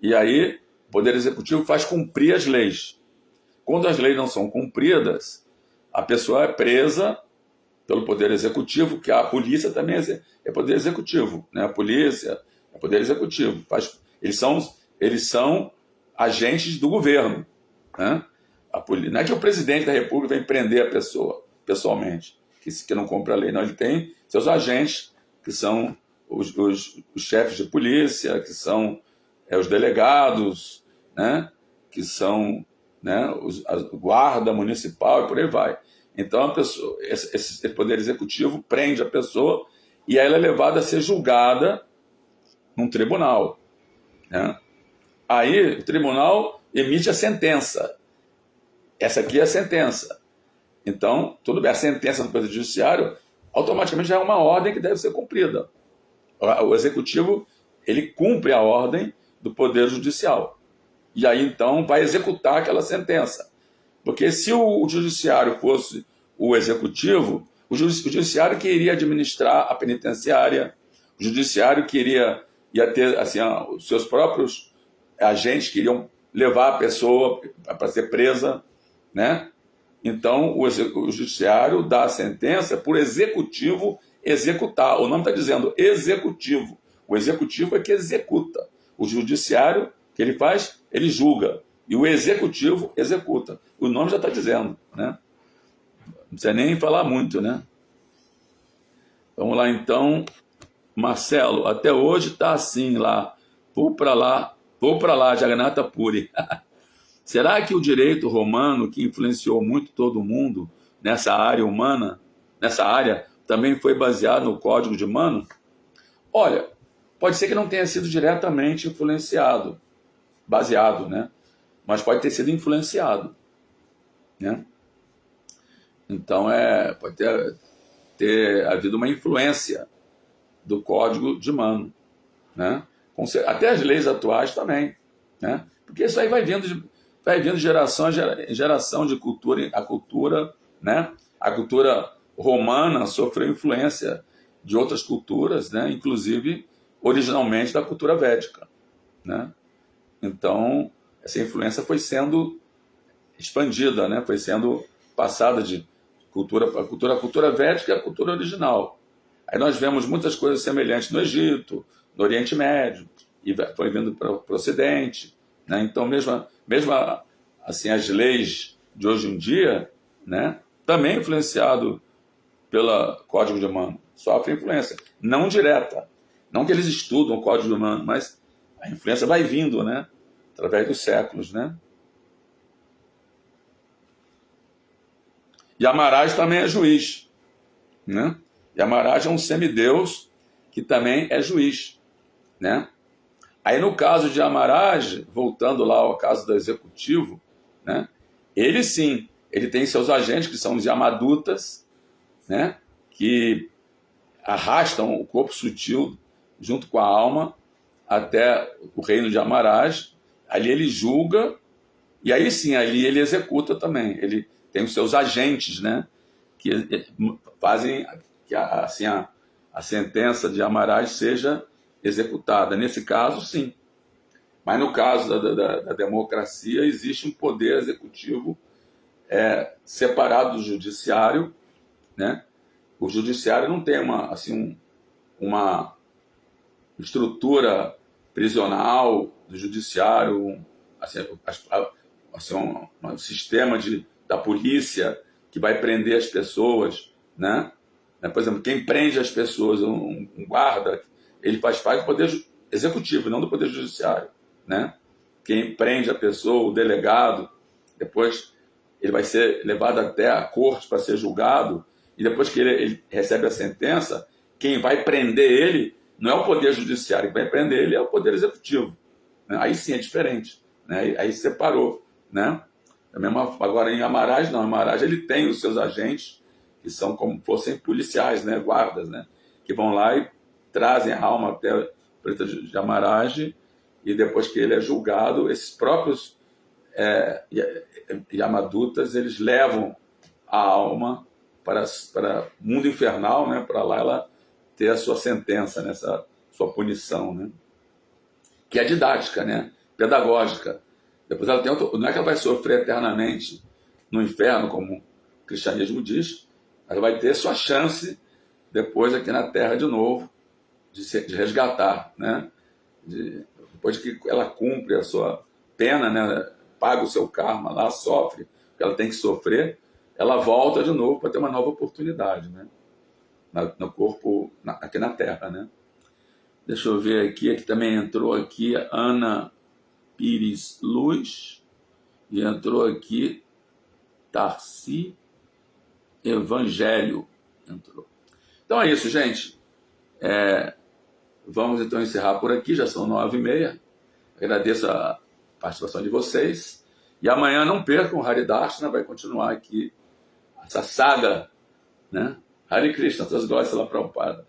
E aí, o poder executivo faz cumprir as leis. Quando as leis não são cumpridas, a pessoa é presa pelo poder executivo, que a polícia também é poder executivo, né? A polícia é poder executivo. Eles são agentes do governo, né? Não é que o presidente da República vem prender a pessoa pessoalmente, que não cumpre a lei, não. Ele tem seus agentes, que são os chefes de polícia, que são os delegados, né? Que são, né, a guarda municipal e por aí vai. Então, a pessoa, esse poder executivo prende a pessoa e ela é levada a ser julgada num tribunal, né? Aí o tribunal emite a sentença. Essa aqui é a sentença. Então, tudo bem, a sentença do Poder Judiciário automaticamente já é uma ordem que deve ser cumprida. O executivo, ele cumpre a ordem do Poder Judicial. E aí, então, vai executar aquela sentença. Porque se o judiciário fosse o executivo, o judiciário que iria administrar a penitenciária, o judiciário que ia ter assim, os seus próprios agentes que iriam levar a pessoa para ser presa, né? Então, o judiciário dá a sentença por executivo executar. O nome está dizendo executivo. O executivo é que executa. O judiciário, que ele faz, ele julga. E o executivo executa. O nome já está dizendo, né? Não precisa nem falar muito, né? Vamos lá, então. Marcelo, até hoje está assim lá. Vou para lá, Jagannatha Puri. Será que o direito romano, que influenciou muito todo mundo nessa área humana, também foi baseado no Código de Mano? Olha, pode ser que não tenha sido diretamente influenciado, baseado, né? Mas pode ter sido influenciado, né? Então, pode ter havido uma influência do Código de Mano, né? Até as leis atuais também, né? Porque isso aí vai vindo de geração em geração de cultura, né? A cultura romana sofreu influência de outras culturas, né? Inclusive originalmente da cultura védica, né? Então, essa influência foi sendo expandida, né? Foi sendo passada de a cultura védica e a cultura original. Aí nós vemos muitas coisas semelhantes no Egito, no Oriente Médio, e foi vindo para o Ocidente, né? Então, mesmo assim, as leis de hoje em dia, né, também influenciado pelo Código de Mano, sofre influência, não direta. Não que eles estudam o Código de Mano, mas A influência vai vindo, né? Através dos séculos, né? Yamaraj também é juiz, né? Yamaraj é um semideus que também é juiz, né? Aí no caso de Yamaraj, voltando lá ao caso do executivo, né? Ele sim, ele tem seus agentes que são os Yamadutas, né? Que arrastam o corpo sutil junto com a alma até o reino de Yamaraj. Ali ele julga e aí sim, ali ele executa também. Ele tem os seus agentes, né? Que fazem que assim, a sentença de Yamaraj seja executada. Nesse caso, sim. Mas no caso da democracia, existe um poder executivo separado do judiciário, né? O judiciário não tem uma estrutura prisional do judiciário, um sistema da polícia que vai prender as pessoas, né? Por exemplo, quem prende as pessoas, um guarda, ele faz parte do poder executivo, não do poder judiciário, né? Quem prende a pessoa, o delegado, depois ele vai ser levado até a corte para ser julgado, e depois que ele recebe a sentença, quem vai prender ele não é o poder judiciário, quem vai prender ele é o poder executivo, né? Aí sim é diferente, né? Aí separou, né? Agora em Yamaraj não, Yamaraj ele tem os seus agentes que são como fossem policiais, né? Guardas, né? Que vão lá e trazem a alma até o preto de Yamaraj, e depois que ele é julgado, esses próprios Yamadutas, eles levam a alma para o mundo infernal, né? Para lá ela ter a sua sentença, né? Essa sua punição, né? Que é didática, né? Pedagógica. Depois ela tem não é que ela vai sofrer eternamente no inferno, como o cristianismo diz, ela vai ter sua chance depois aqui na Terra de novo, de resgatar, né? Depois que ela cumpre a sua pena, né? Paga o seu karma lá, sofre o que ela tem que sofrer, ela volta de novo para ter uma nova oportunidade, né? No corpo, aqui na Terra, né? Deixa eu ver aqui também entrou aqui a Ana Pires Luz, e entrou aqui Tarci Evangelho. Entrou. Então é isso, gente. Vamos então encerrar por aqui, já são 9h30. Agradeço a participação de vocês. E amanhã não percam o Haridarshana, vai continuar aqui essa saga, né? Hare Krishna, todas glórias lá para o Pai.